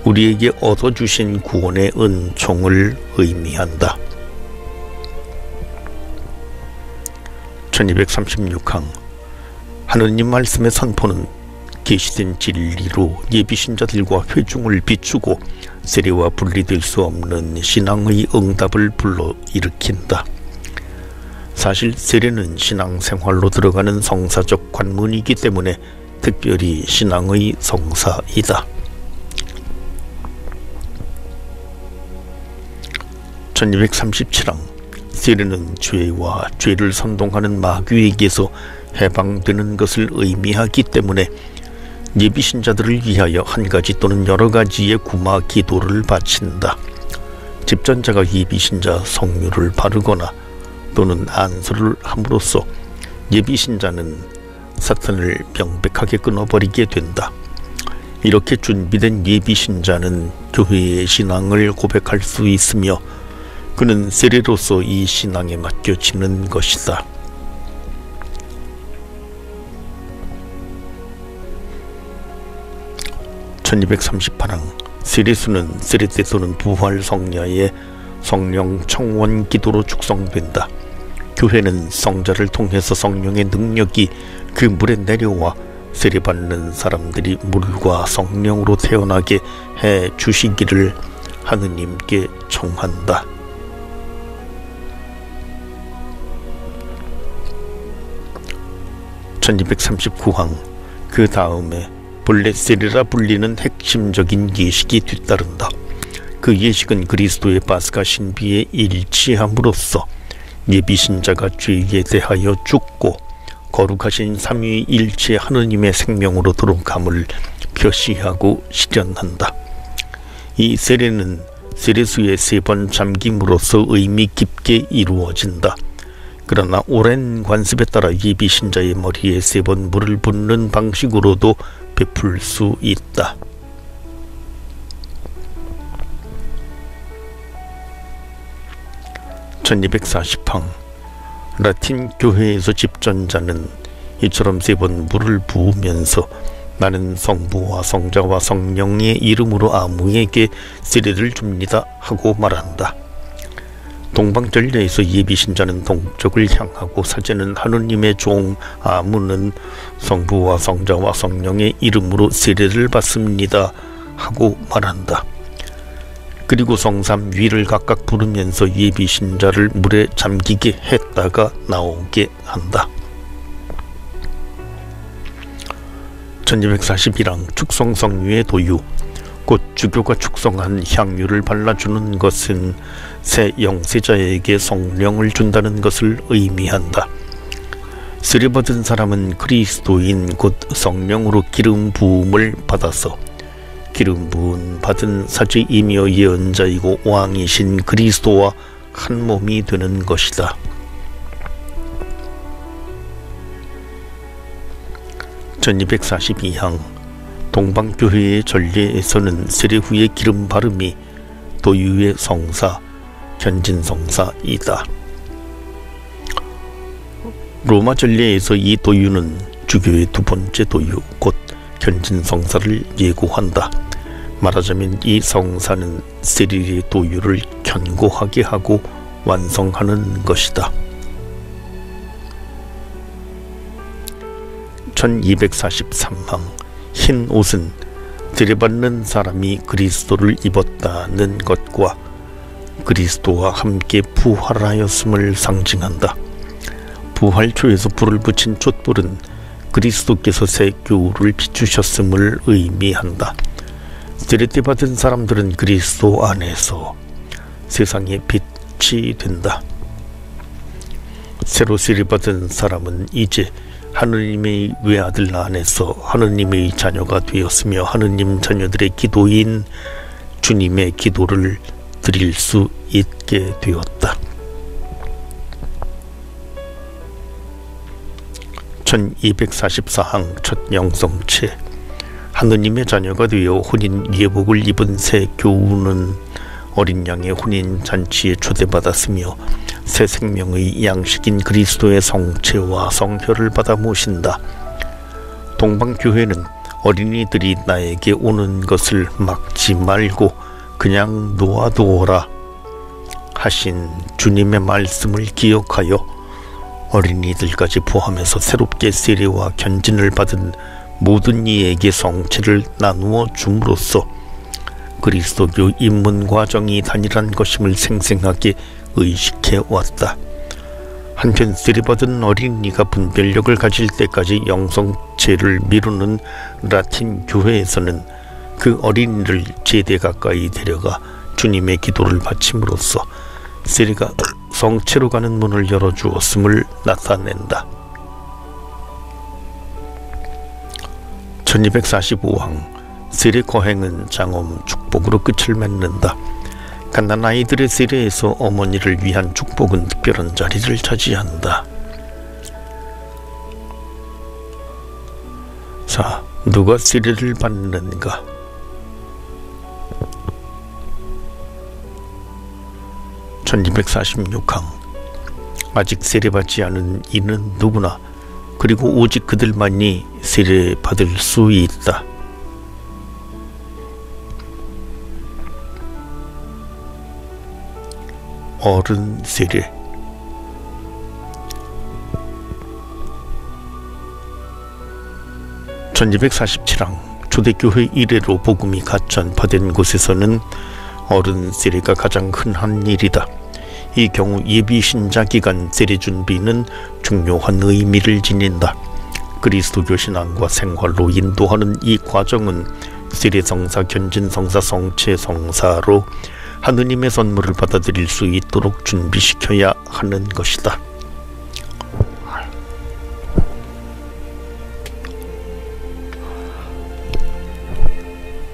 우리에게 얻어주신 구원의 은총을 의미한다. 1236항 하느님 말씀의 선포는 계시된 진리로 예비신자들과 회중을 비추고 세례와 분리될 수 없는 신앙의 응답을 불러일으킨다. 사실 세례는 신앙생활로 들어가는 성사적 관문이기 때문에 특별히 신앙의 성사이다. 1237항 세례는 죄와 죄를 선동하는 마귀에게서 해방되는 것을 의미하기 때문에 예비신자들을 위하여 한 가지 또는 여러 가지의 구마 기도를 바친다. 집전자가 예비신자 성유를 바르거나 또는 안수를 함으로써 예비신자는 사탄을 명백하게 끊어버리게 된다. 이렇게 준비된 예비신자는 교회의 신앙을 고백할 수 있으며 그는 세례로서 이 신앙에 맡겨지는 것이다. (1238항) 세례수는 세례 때 또는 부활 성야의 성령 청원 기도로 축성된다. 교회는 성자를 통해서 성령의 능력이 그 물에 내려와 세례받는 사람들이 물과 성령으로 태어나게 해 주시기를 하느님께 청한다. (1239항) 그 다음에 본래 세례라 불리는 핵심적인 예식이 뒤따른다. 그 예식은 그리스도의 파스가 신비에 일치함으로써 예비신자가 죄에 대하여 죽고 거룩하신 삼위일체 하느님의 생명으로 들어감을 표시하고 실현한다. 이 세례는 세례수의 3번 잠김으로써 의미 깊게 이루어진다. 그러나 오랜 관습에 따라 예비신자의 머리에 3번 물을 붓는 방식으로도 베풀 수 있다. (1240항) 라틴 교회에서 집전자는 이처럼 3번 물을 부으면서 나는 성부와 성자와 성령의 이름으로 아무에게 세례를 줍니다 하고 말한다. 동방전례에서 예비신자는 동쪽을 향하고 사제는 하느님의 종 아무는 성부와 성자와 성령의 이름으로 세례를 받습니다 하고 말한다. 그리고 성삼 위를 각각 부르면서 예비신자를 물에 잠기게 했다가 나오게 한다. 1241항 축성성유의 도유 곧 주교가 축성한 향유를 발라주는 것은 새 영세자에게 성령을 준다는 것을 의미한다. 세례받은 사람은 그리스도인 곧 성령으로 기름 부음을 받아서 기름 부음 받은 사제이며 예언자이고 왕이신 그리스도와 한 몸이 되는 것이다. 1242항 동방교회의 전례에서는 세례 후의 기름 바름이 도유의 성사, 견진성사이다. 로마 전례에서 이 도유는 주교의 2번째 도유, 곧 견진성사를 예고한다. 말하자면 이 성사는 세례의 도유를 견고하게 하고 완성하는 것이다. 1243항 흰 옷은 세례받는 사람이 그리스도를 입었다는 것과 그리스도와 함께 부활하였음을 상징한다. 부활초에서 불을 붙인 촛불은 그리스도께서 새 교우를 비추셨음을 의미한다. 세례 때 받은 사람들은 그리스도 안에서 세상의 빛이 된다. 새로 세례받은 사람은 이제 하느님의 외아들 안에서 하느님의 자녀가 되었으며 하느님 자녀들의 기도인 주님의 기도를 드릴 수 있게 되었다. 1244항 첫 영성체 하느님의 자녀가 되어 혼인 예복을 입은 새 교우는 어린 양의 혼인 잔치에 초대받았으며 새 생명의 양식인 그리스도의 성체와 성혈을 받아 모신다. 동방교회는 어린이들이 나에게 오는 것을 막지 말고 그냥 놓아두어라 하신 주님의 말씀을 기억하여 어린이들까지 포함해서 새롭게 세례와 견진을 받은 모든 이에게 성체를 나누어 줌으로써 그리스도교 입문 과정이 단일한 것임을 생생하게 의식해 왔다. 한편 세례받은 어린이가 분별력을 가질 때까지 영성체를 미루는 라틴 교회에서는 그 어린이를 제대 가까이 데려가 주님의 기도를 바침으로써 세례가 성체로 가는 문을 열어주었음을 나타낸다. 1245항 세례 거행은 장엄 축복으로 끝을 맺는다. 갓난아이들의 세례에서 어머니를 위한 축복은 특별한 자리를 차지한다. 자, 누가 세례를 받는가? (1246항) 아직 세례받지 않은 이는 누구나, 그리고 오직 그들만이 세례받을 수 있다. 어른 세례. (1247항) 초대교회 이래로 복음이 가전파된 곳에서는 어른 세례가 가장 흔한 일이다. 이 경우 예비신자 기간 세례 준비는 중요한 의미를 지닌다. 그리스도교 신앙과 생활로 인도하는 이 과정은 세례성사, 견진성사, 성체성사로 하느님의 선물을 받아들일 수 있도록 준비시켜야 하는 것이다.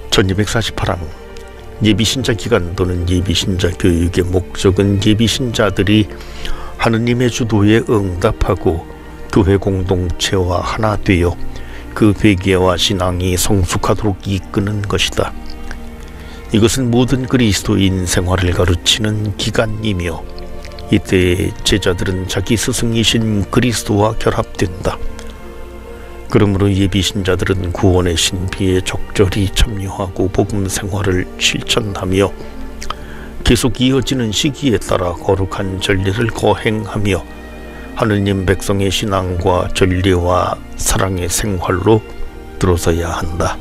1248항 예비신자 기간 또는 예비신자 교육의 목적은 예비신자들이 하느님의 주도에 응답하고 교회 공동체와 하나 되어 그 회개와 신앙이 성숙하도록 이끄는 것이다. 이것은 모든 그리스도인 생활을 가르치는 기간이며, 이때 제자들은 자기 스승이신 그리스도와 결합된다. 그러므로 예비신자들은 구원의 신비에 적절히 참여하고 복음 생활을 실천하며 계속 이어지는 시기에 따라 거룩한 전례를 거행하며 하느님 백성의 신앙과 전례와 사랑의 생활로 들어서야 한다.